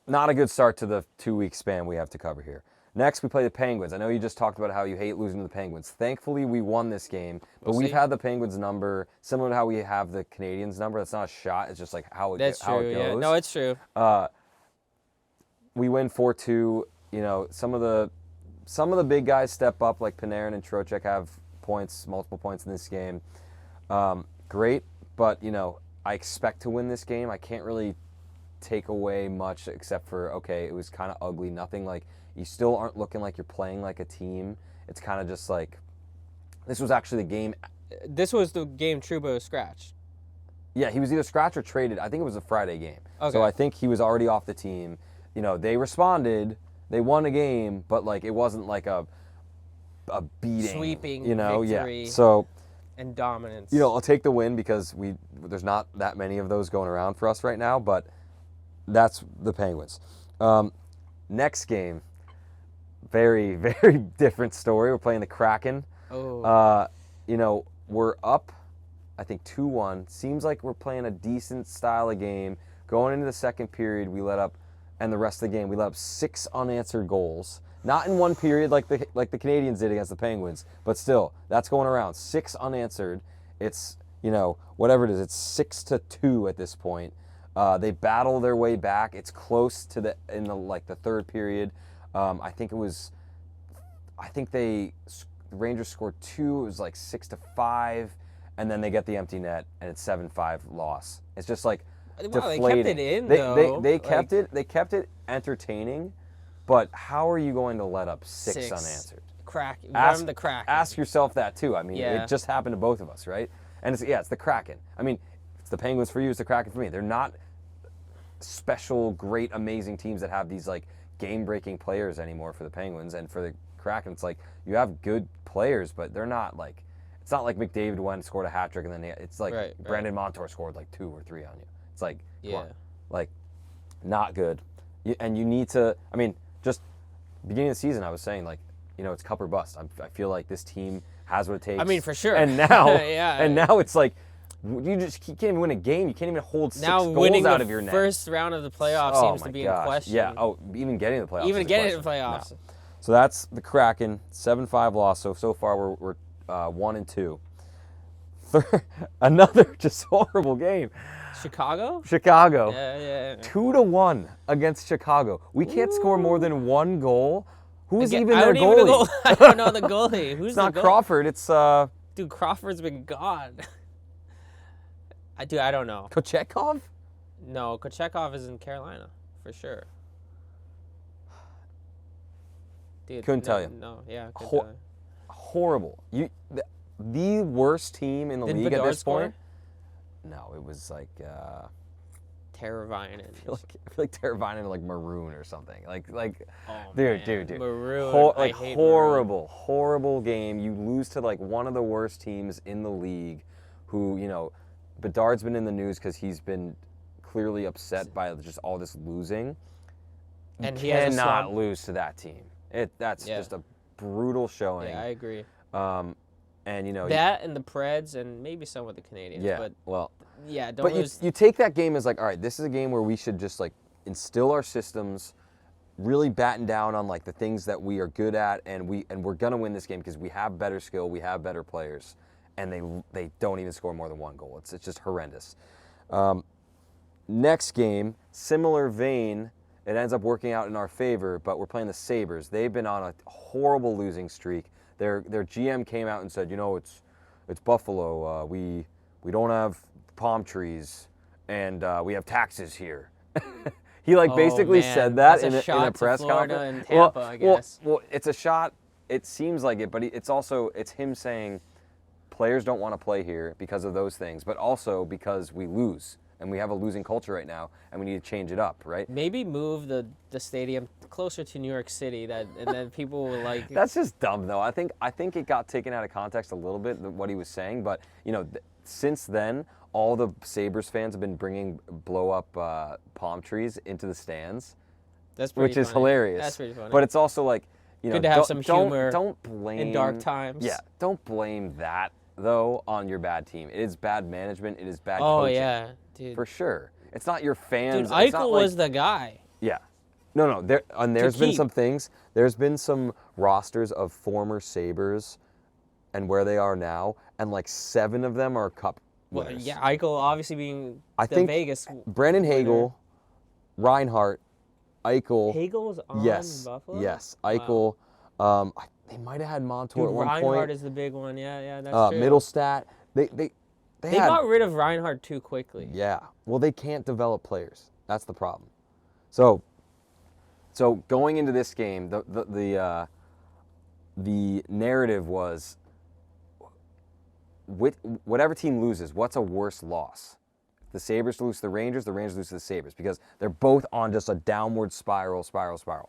not a good start to the 2-week span we have to cover here. Next, we play the Penguins. I know you just talked about how you hate losing to the Penguins. Thankfully, we won this game, but we've had the Penguins number similar to how we have the Canadiens number. That's not a shot. It's just like how it goes. Yeah. No, it's true. we win 4-2. You know, some of the big guys step up, like Panarin and Trocheck have multiple points in this game. Great, but you know, I expect to win this game. I can't really take away much except for, okay, it was kind of ugly. Nothing like, you still aren't looking like you're playing like a team. It's kind of just like, this was actually the game. This was the game Trouba scratched. Yeah, he was either scratched or traded. I think it was a Friday game. Okay. So I think he was already off the team. You know, they responded, they won a game, but like it wasn't like a beating. Sweeping you know, victory. Yeah. So, And dominance. you know, I'll take the win because there's not that many of those going around for us right now, but that's the Penguins. Next game, very, very different story. We're playing the Kraken. Oh. You know, we're up, I think 2-1. Seems like we're playing a decent style of game. Going into the second period, we let up, and the rest of the game, we let up 6 unanswered goals. Not in one period like the Canadiens did against the Penguins, but still, that's going around. 6 unanswered. It's, you know, whatever it is, it's 6-2 at this point. They battle their way back. It's close to the third period. I think the Rangers scored 2. It was like 6-5, and then they get the empty net, and it's 7-5 loss. It's just like deflating. They kept it in, though. They kept it. They kept it entertaining, but how are you going to let up 6 unanswered? The Kraken. Ask yourself that too. I mean, Yeah. It just happened to both of us, right? And it's the Kraken. I mean, it's the Penguins for you. It's the Kraken for me. They're not special, great, amazing teams that have these like game-breaking players anymore for the Penguins, and for the Kraken, it's like you have good players, but they're not like, it's not like McDavid went and scored a hat trick, and then it's like Brandon Montour scored like 2 or 3 on you. It's like, come on. Like, not good. And you need to, I mean, just beginning of the season, I was saying like, you know, it's cup or bust. I feel like this team has what it takes. I mean, for sure. And now, Yeah. and now it's like, you can't even win a game. You can't even hold 6 goals out of your net. Now winning the first round of the playoffs seems to be in question. Yeah. Oh, even getting to the playoffs. Even getting to the playoffs. No. So that's the Kraken, 7-5 loss. So far we're 1-2. Another just horrible game. Chicago. Yeah. 2-1 against Chicago. We can't score more than 1 goal. Who's even their goalie? I don't know the goalie. Who's it's not the Crawford. It's Dude, Crawford's been gone. I don't know. Kochetkov? No, Kochetkov is in Carolina for sure. Dude, couldn't tell you. No, yeah, couldn't tell you. Horrible. The worst team in the league Bedard at this score? point. No, it was like Teravainen. I feel like Teravainen like maroon or something. Like Oh, dude. Maroon. I hate horrible, maroon. horrible game. You lose to like one of the worst teams in the league, who, you know, Bedard's been in the news because he's been clearly upset by just all this losing. And he cannot lose to that team. That's just a brutal showing. Yeah, I agree. And you know that and the Preds and maybe some with the Canadiens. Yeah. But well. Yeah, don't But lose. you take that game as like, all right, this is a game where we should just like instill our systems, really batten down on like the things that we are good at, and we're gonna win this game because we have better skill, we have better players, and they don't even score more than 1 goal. It's just horrendous. Next game, similar vein, it ends up working out in our favor, but we're playing the Sabres. They've been on a horrible losing streak. Their GM came out and said, you know, it's Buffalo. We don't have palm trees, and we have taxes here. He basically said that in a press conference. In Tampa, I guess. Well, it's a shot. It seems like it, but it's him saying players don't want to play here because of those things, but also because we lose and we have a losing culture right now, and we need to change it up, right? Maybe move the stadium closer to New York City, and then people will like. That's just dumb, though. I think it got taken out of context a little bit, what he was saying, but you know, since then, all the Sabres fans have been bringing blow-up palm trees into the stands, which is hilarious. That's pretty funny. But it's also like, you know, good to have some humor. Don't blame in dark times. Yeah, don't blame that though on your bad team. It is bad management. It is bad coaching. Oh yeah, dude. For sure. It's not your fans. Dude, Eichel was the guy. Yeah. No. There's been some things. There's been some rosters of former Sabres and where they are now, and like 7 of them are cup winners. Well, yeah, Eichel obviously being I think Vegas. Brandon Hagel, Reinhart, Eichel. Hagel was on Yes. Buffalo? Yes. Wow. Eichel. They might have had Montour Dude, at one Reinhardt point. is the big one. Yeah, that's true. Middlestat. They They had. got rid of Reinhardt too quickly. Yeah. Well, they can't develop players. That's the problem. So going into this game, the narrative was, with whatever team loses, what's a worse loss? The Sabres lose to the Rangers lose to the Sabres, because they're both on just a downward spiral. Right.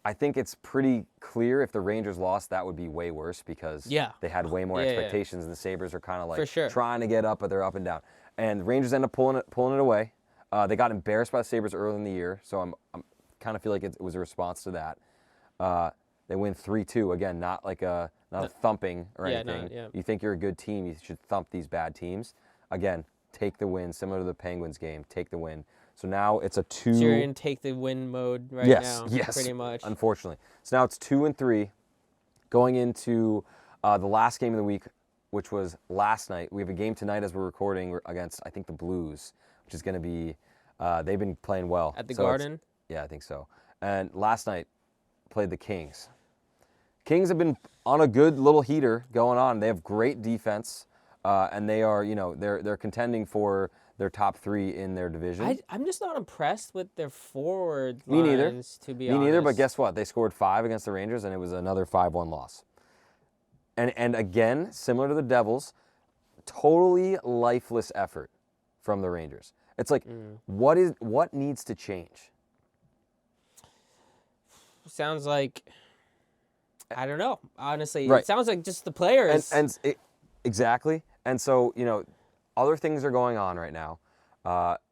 I think it's pretty clear if the Rangers lost, that would be way worse, because they had way more expectations, and the Sabres are kind of like trying to get up, but they're up and down. And the Rangers end up pulling it away. They got embarrassed by the Sabres early in the year, so I'm kind of feel like it was a response to that. They win 3-2, again, not a thumping or anything. You think you're a good team, you should thump these bad teams. Again, take the win, similar to the Penguins game, take the win. So now it's a 2. So you're in take the win mode now, pretty much. Unfortunately. So now it's 2-3, going into the last game of the week, which was last night. We have a game tonight as we're recording against, I think, the Blues, which is going to be, they've been playing well. At the Garden? Yeah, I think so. And last night, played the Kings. Kings have been on a good little heater going on. They have great defense, and they are, they're contending for their top 3 in their division. I'm just not impressed with their forward Me neither. lines, to be honest. Me neither, but guess what? They scored 5 against the Rangers, and it was another 5-1 loss. And again, similar to the Devils, totally lifeless effort from the Rangers. It's like, what needs to change? Sounds like, I don't know. Honestly, Right. It sounds like just the players. Exactly. And so, other things are going on right now.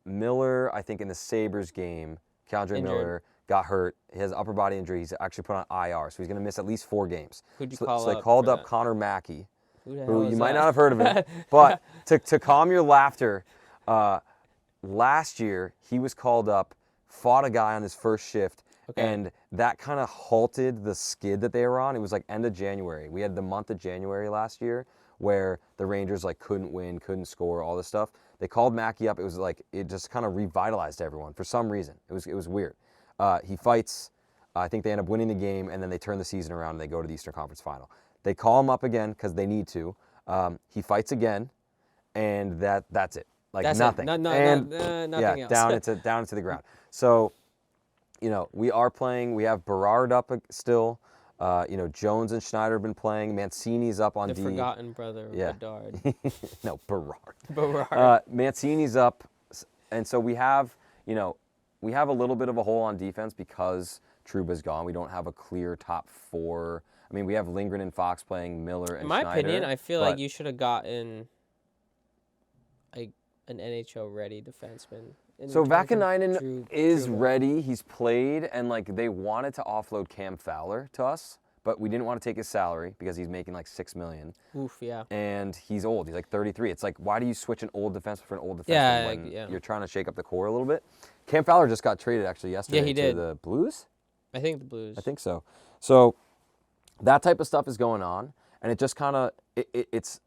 Miller, I think in the Sabres game, Keandre Miller got hurt. He has upper body injury. He's actually put on IR, so he's going to miss at least 4 games. Who'd you call up? So they called for up that? Connor Mackey, who you might not have heard of him. But to calm your laughter, last year he was called up, fought a guy on his first shift, and that kind of halted the skid that they were on. It was like end of January. We had the month of January last year where the Rangers couldn't win, couldn't score, all this stuff. They called Mackey up. It was like it just kind of revitalized everyone for some reason. It was weird. He fights. I think they end up winning the game, and then they turn the season around and they go to the Eastern Conference Final. They call him up again because they need to. He fights again, and that's it. That's nothing. Nothing else. down into the ground. So, we are playing. We have Berard up still. Jones and Schneider have been playing. Mancini's up on the D. forgotten brother of Bedard. No, Berard. Berard. Mancini's up, and so we have a little bit of a hole on defense because Trouba's gone. We don't have a clear top 4. I mean, we have Lindgren and Fox playing, Miller and Schneider. In my opinion, I feel like you should have gotten an NHL-ready defenseman. So Vakanainen is ready. He's played, and they wanted to offload Cam Fowler to us, but we didn't want to take his salary because he's making $6 million. Oof, yeah. And he's old. He's 33. It's why do you switch an old defenseman for an old defenseman when you're trying to shake up the core a little bit? Cam Fowler just got traded actually yesterday to the Blues. I think the Blues. I think so. So that type of stuff is going on, and it just kind of it's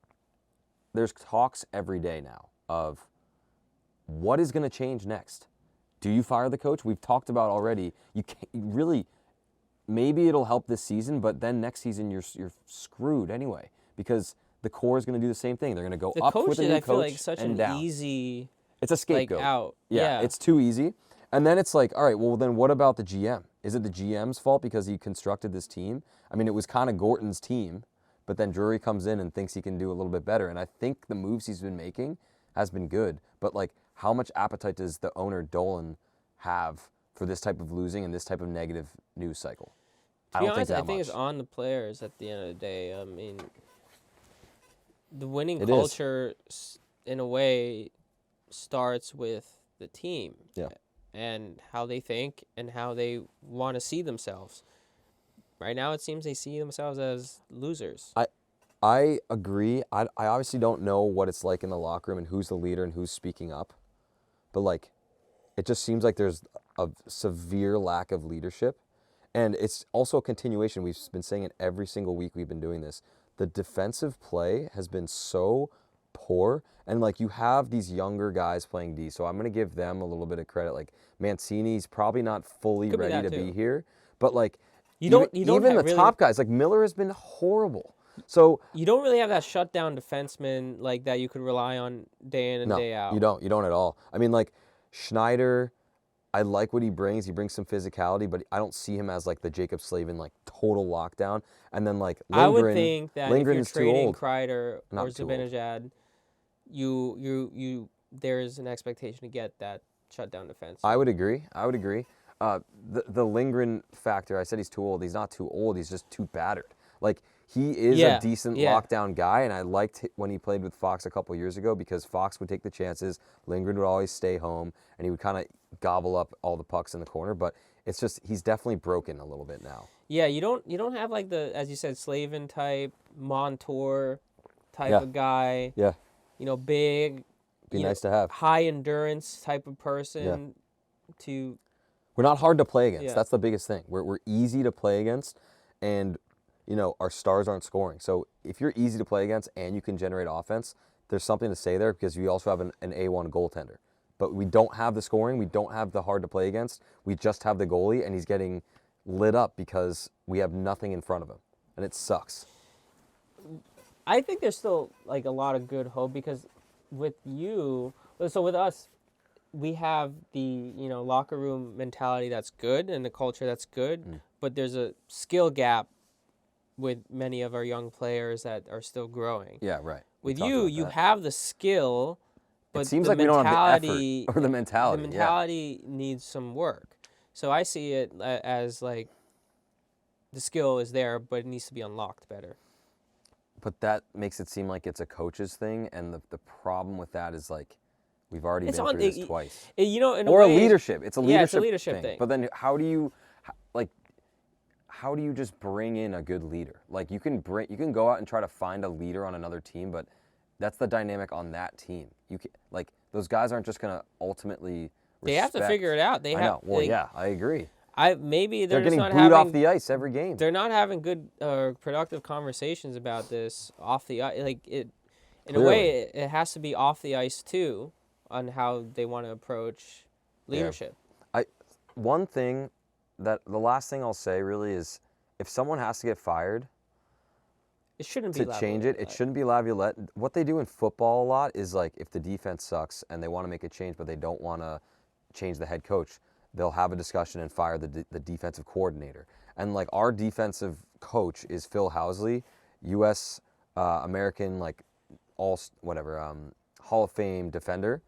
there's talks every day now of what is going to change next. Do you fire the coach? We've talked about already. You can't really. Maybe it'll help this season, but then next season you're screwed anyway because the core is going to do the same thing. They're going to go up with a new coach and down. I feel like such an easy. It's a scapegoat. Out. Yeah, it's too easy. And then it's all right, well, then what about the GM? Is it the GM's fault because he constructed this team? I mean, it was kind of Gorton's team, but then Drury comes in and thinks he can do a little bit better. And I think the moves he's been making has been good. But, how much appetite does the owner, Dolan, have for this type of losing and this type of negative news cycle? To be honest, I think it's on the players at the end of the day. I mean, the winning culture, in a way, starts with the team. Yeah. And how they think and how they want to see themselves. Right now, it seems they see themselves as losers. I agree. I obviously don't know what it's like in the locker room and who's the leader and who's speaking up. But, it just seems like there's a severe lack of leadership. And it's also a continuation. We've been saying it every single week we've been doing this. The defensive play has been so poor. And like you have these younger guys playing D, so I'm gonna give them a little bit of credit. Like Mancini's probably not fully Could be ready that to be too. here, but like You even, don't even the really, top guys, like Miller has been horrible. So you don't really have that shutdown defenseman like that you could rely on day in and no, day out. you don't at all. I mean, like Schneider, I like what he brings. He brings some physicality, but I don't see him as like the Jacob Slavin like total lockdown. And then like I would Lindgren, think that if you're Lindgren's too trading old. Kreider or Not too old. Zibanejad, you there's an expectation to get that shutdown defense. I would agree. The Lindgren factor, I said he's too old. He's not too old. He's just too battered. Like, he is a decent lockdown guy, and I liked when he played with Fox a couple years ago because Fox would take the chances. Lindgren would always stay home, and he would kind of gobble up all the pucks in the corner. But it's just he's definitely broken a little bit now. Yeah, you don't have like the, as you said, Slavin type, Montour type Yeah. of guy. Yeah. Big. Be nice to have. High endurance type of person to. We're not hard to play against. Yeah. That's the biggest thing. We're easy to play against, and our stars aren't scoring. So if you're easy to play against and you can generate offense, there's something to say there because you also have an A1 goaltender. But we don't have the scoring. We don't have the hard to play against. We just have the goalie, and he's getting lit up because we have nothing in front of him, and it sucks. I think there's still like a lot of good hope because with us, we have the locker room mentality that's good and the culture that's good, but there's a skill gap with many of our young players that are still growing. Yeah, right. With you have the skill, but it seems the like we don't have the mentality effort or the mentality. The mentality needs some work. So I see it as like the skill is there, but it needs to be unlocked better. But that makes it seem like it's a coach's thing, and the problem with that is like we've already been through this twice. In or a way, leadership. It's a leadership, it's a leadership thing. But then how do you just bring in a good leader? Like you can go out and try to find a leader on another team, but that's the dynamic on that team. You can, like those guys aren't just gonna ultimately. They have to figure it out. I know. Well, yeah, I agree. Maybe they're just getting not booed off the ice every game. They're not having good productive conversations about this off the ice. Like it, in a way, it has to be off the ice too, on how they want to approach leadership. Yeah. One thing that the last thing I'll say really is, if someone has to get fired, it shouldn't be to change it. It shouldn't be Laviolette. What they do in football a lot is like if the defense sucks and they want to make a change, but they don't want to change the head coach, they'll have a discussion and fire the defensive coordinator. And like our defensive coach is Phil Housley, U.S. American Hall of Fame defender,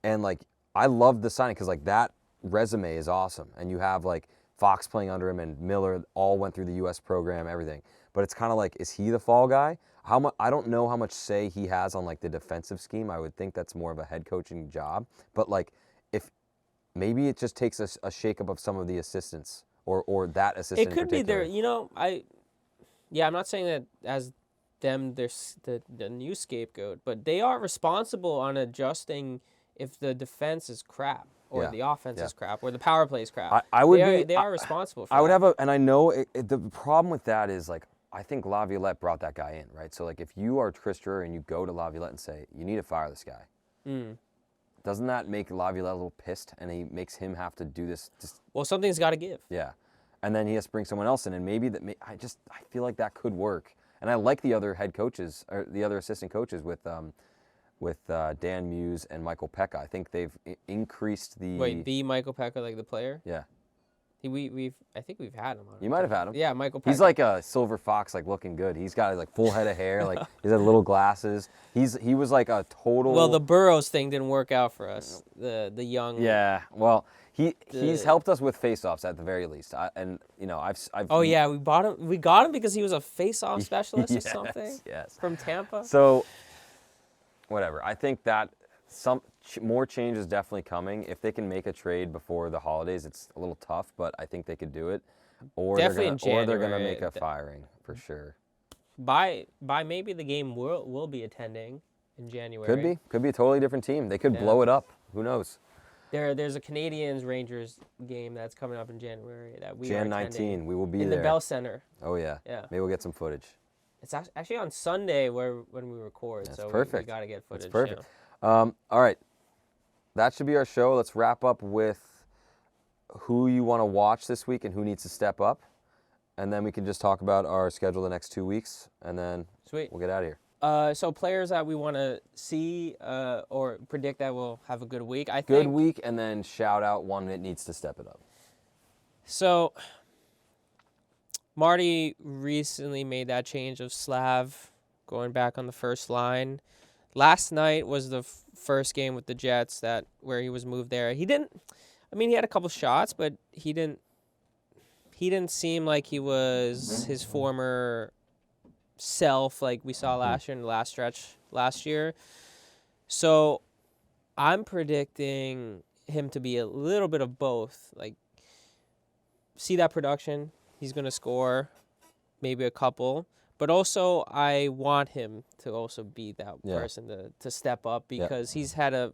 and like I love the signing because like that resume is awesome, and you have like Fox playing under him and Miller all went through the U.S. program, everything. But it's kind of like, is he the fall guy? I don't know how much say he has on like the defensive scheme. I would think that's more of a head coaching job. But like, if maybe it just takes a shakeup of some of the assistants or that assistant. It could be there. I'm not saying that as them they're the new scapegoat, but they are responsible on adjusting if the defense is crap. Or the offense is crap, or the power play is crap. They are responsible for that. I would have and I know the problem with that is like, I think Laviolette brought that guy in, right? So like if you are Chris Drury and you go to Laviolette and say, you need to fire this guy, doesn't that make Laviolette a little pissed and he makes him have to do this? Well, something's got to give. Yeah. And then he has to bring someone else in, and maybe I feel like that could work. And I like the other head coaches, or the other assistant coaches with Dan Muse and Michael Pekka. I think they've increased the... Wait, the Michael Pekka, like the player? Yeah. I think we've had him on. You might have had him. Yeah, Michael Pekka. He's like a silver fox, like looking good. He's got like full head of hair, like he's had little glasses. He was like a total... Well, the Burrows thing didn't work out for us. The young... Yeah, well, he's helped us with face-offs at the very least. I've Oh yeah, we got him because he was a face-off specialist or something. Yes. From Tampa. So, whatever. I think that some more change is definitely coming. If they can make a trade before the holidays, it's a little tough, but I think they could do it. Or Definitely they're gonna in make January. a firing for sure. By maybe the game we'll be attending in January. Could be a totally different team. They could blow it up. Who knows? There's a Canadiens Rangers game that's coming up in January that we Jan are 19. We will be in there the Bell Center. Oh yeah. Yeah. Maybe we'll get some footage. It's actually on Sunday when we record, That's so perfect. we got to get footage. That's perfect. All right. That should be our show. Let's wrap up with who you want to watch this week and who needs to step up. And then we can just talk about our schedule the next 2 weeks, and then Sweet. we'll get out of here. So players that we want to see or predict that will have a good week. I Good think. week, and then shout out one that needs to step it up. So Marty recently made that change of Slav going back on the first line. Last night was the first game with the Jets where he was moved there. He had a couple shots, but he didn't seem like he was his former self like we saw last year in the last stretch last year. So I'm predicting him to be a little bit of both. Like, see that production, he's going to score maybe a couple, but also I want him to also be that person to step up because he's had a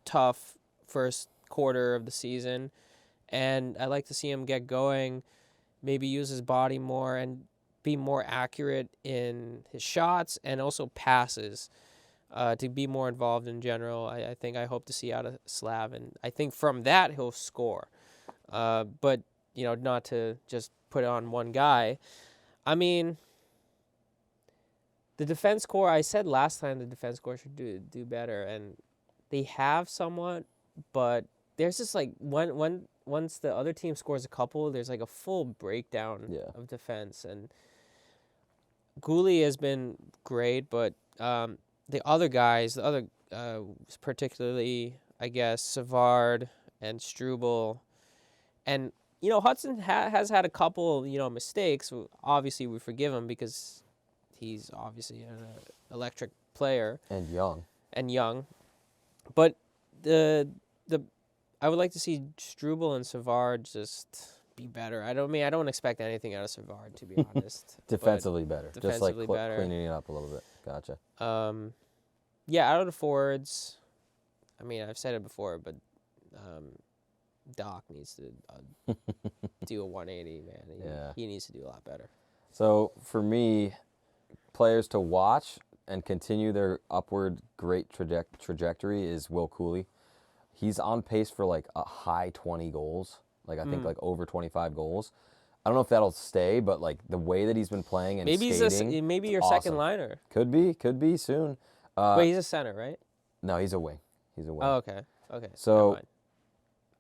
tough first quarter of the season, and I like to see him get going, maybe use his body more and be more accurate in his shots and also passes, to be more involved in general. I hope to see out of Slav, and I think from that he'll score. But, not to just put it on one guy. I mean, the defense core, I said last time the defense core should do better, and they have somewhat, but there's just like once the other team scores a couple, there's like a full breakdown of defense. And Gouli has been great, but the other guys, particularly, I guess, Savard and Struble, and, Hudson has had a couple, mistakes. Obviously, we forgive him because he's obviously an electric player. And young. But I would like to see Struble and Savard just be better. I don't expect anything out of Savard, to be honest. Defensively better. Defensively just like better. Cleaning it up a little bit. Gotcha. Out of the forwards, I mean, I've said it before, but Doc needs to do a 180, man. He needs to do a lot better. So for me, players to watch and continue their upward great trajectory is Will Cooley. He's on pace for like a high 20 goals. Like I think like over 25 goals. I don't know if that'll stay, but like the way that he's been playing and skating, maybe your awesome. second liner. Could be soon. Wait, he's a center, right? No, he's a wing. Oh, okay. So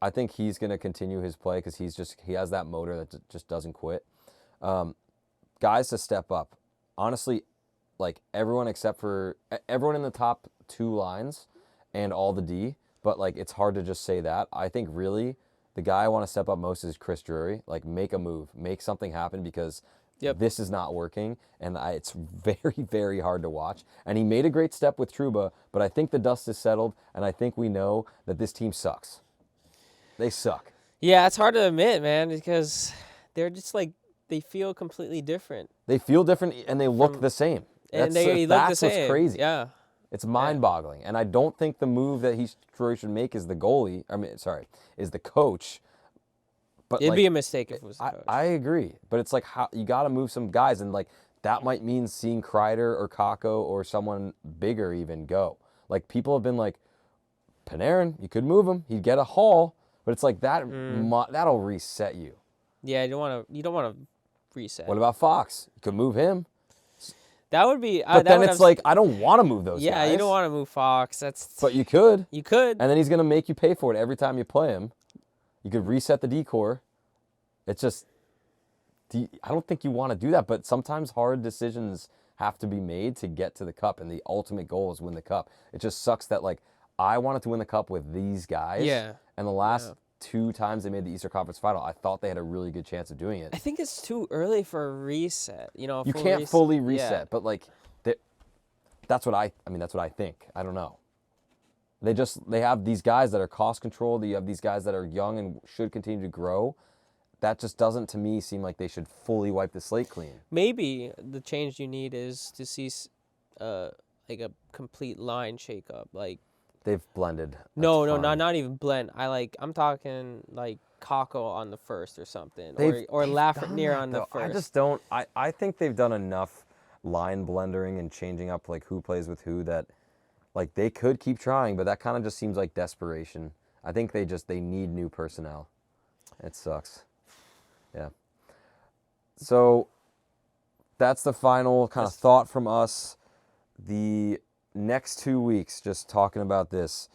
I think he's going to continue his play because he has that motor that just doesn't quit. Guys to step up. Honestly, like everyone except for everyone in the top two lines and all the D, but like it's hard to just say that. I think really the guy I want to step up most is Chris Drury. Like make a move, make something happen because this is not working, and it's very, very hard to watch. And he made a great step with Trouba, but I think the dust is settled, and I think we know that this team sucks. They suck. Yeah, it's hard to admit, man, because they're just like, they feel completely different. They feel different, and they look the same. And they look the same. That's what's crazy. Yeah. It's mind-boggling. And I don't think the move that Drury should make is the goalie. Is the coach. But it'd be a mistake if it was the coach. I agree. But it's like how you got to move some guys, and like that might mean seeing Kreider or Kakko or someone bigger even go. Like people have been like, Panarin, you could move him. He'd get a haul. But it's like that. That'll reset you. Yeah, you don't want to reset. What about Fox? You could move him. That would be. But then it's like I don't want to move those guys. Yeah, you don't want to move Fox. But you could. You could. And then he's gonna make you pay for it every time you play him. You could reset the decor. It's just, I don't think you want to do that. But sometimes hard decisions have to be made to get to the cup, and the ultimate goal is win the cup. It just sucks that like I wanted to win the cup with these guys. Yeah. And the last 2 times they made the Eastern Conference Final, I thought they had a really good chance of doing it. I think it's too early for a reset. You can't fully reset, but like that's what I think. I don't know. They have these guys that are cost controlled. You have these guys that are young and should continue to grow. That just doesn't, to me, seem like they should fully wipe the slate clean. Maybe the change you need is to see like a complete line shakeup. Like they've blended. No, not even blend. I'm talking like Kakko on the first or something, or Lafreniere on the first. I just don't. I think they've done enough. line blendering and changing up like who plays with who that like they could keep trying, but that kind of just seems like desperation. I think they need new personnel. It sucks. Yeah. So that's the final kind of thought from us. The next 2 weeks, just talking about this.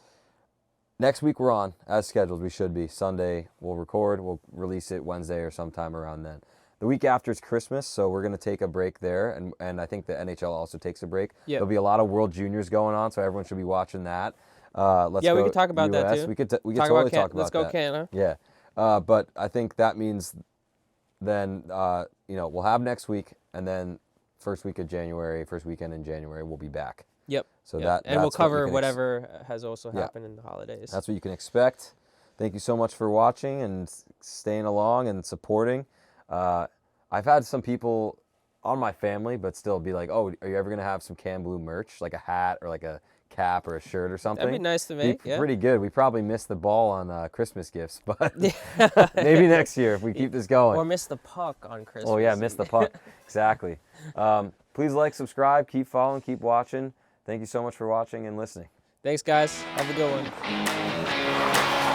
Next week we're on as scheduled. We should be. Sunday we'll record. We'll release it Wednesday or sometime around then. The week after is Christmas, so we're going to take a break there, and I think the NHL also takes a break. Yep. There'll be a lot of World Juniors going on, so everyone should be watching that. We could talk about that too. We could totally talk about Let's go that. Canada. Yeah, but I think that means then we'll have next week, and then first weekend in January, we'll be back. Yep. So yep. And we'll cover whatever has also happened in the holidays. That's what you can expect. Thank you so much for watching and staying along and supporting. I've had some people on my family, but still be like, "Oh, are you ever gonna have some Can Blue merch, like a hat or like a cap or a shirt or something?" That'd be nice to make. Yeah. Pretty good. We probably missed the ball on Christmas gifts, but maybe next year if we keep this going. Or miss the puck on Christmas. Oh yeah, miss the puck. Exactly. Please like, subscribe, keep following, keep watching. Thank you so much for watching and listening. Thanks, guys. Have a good one.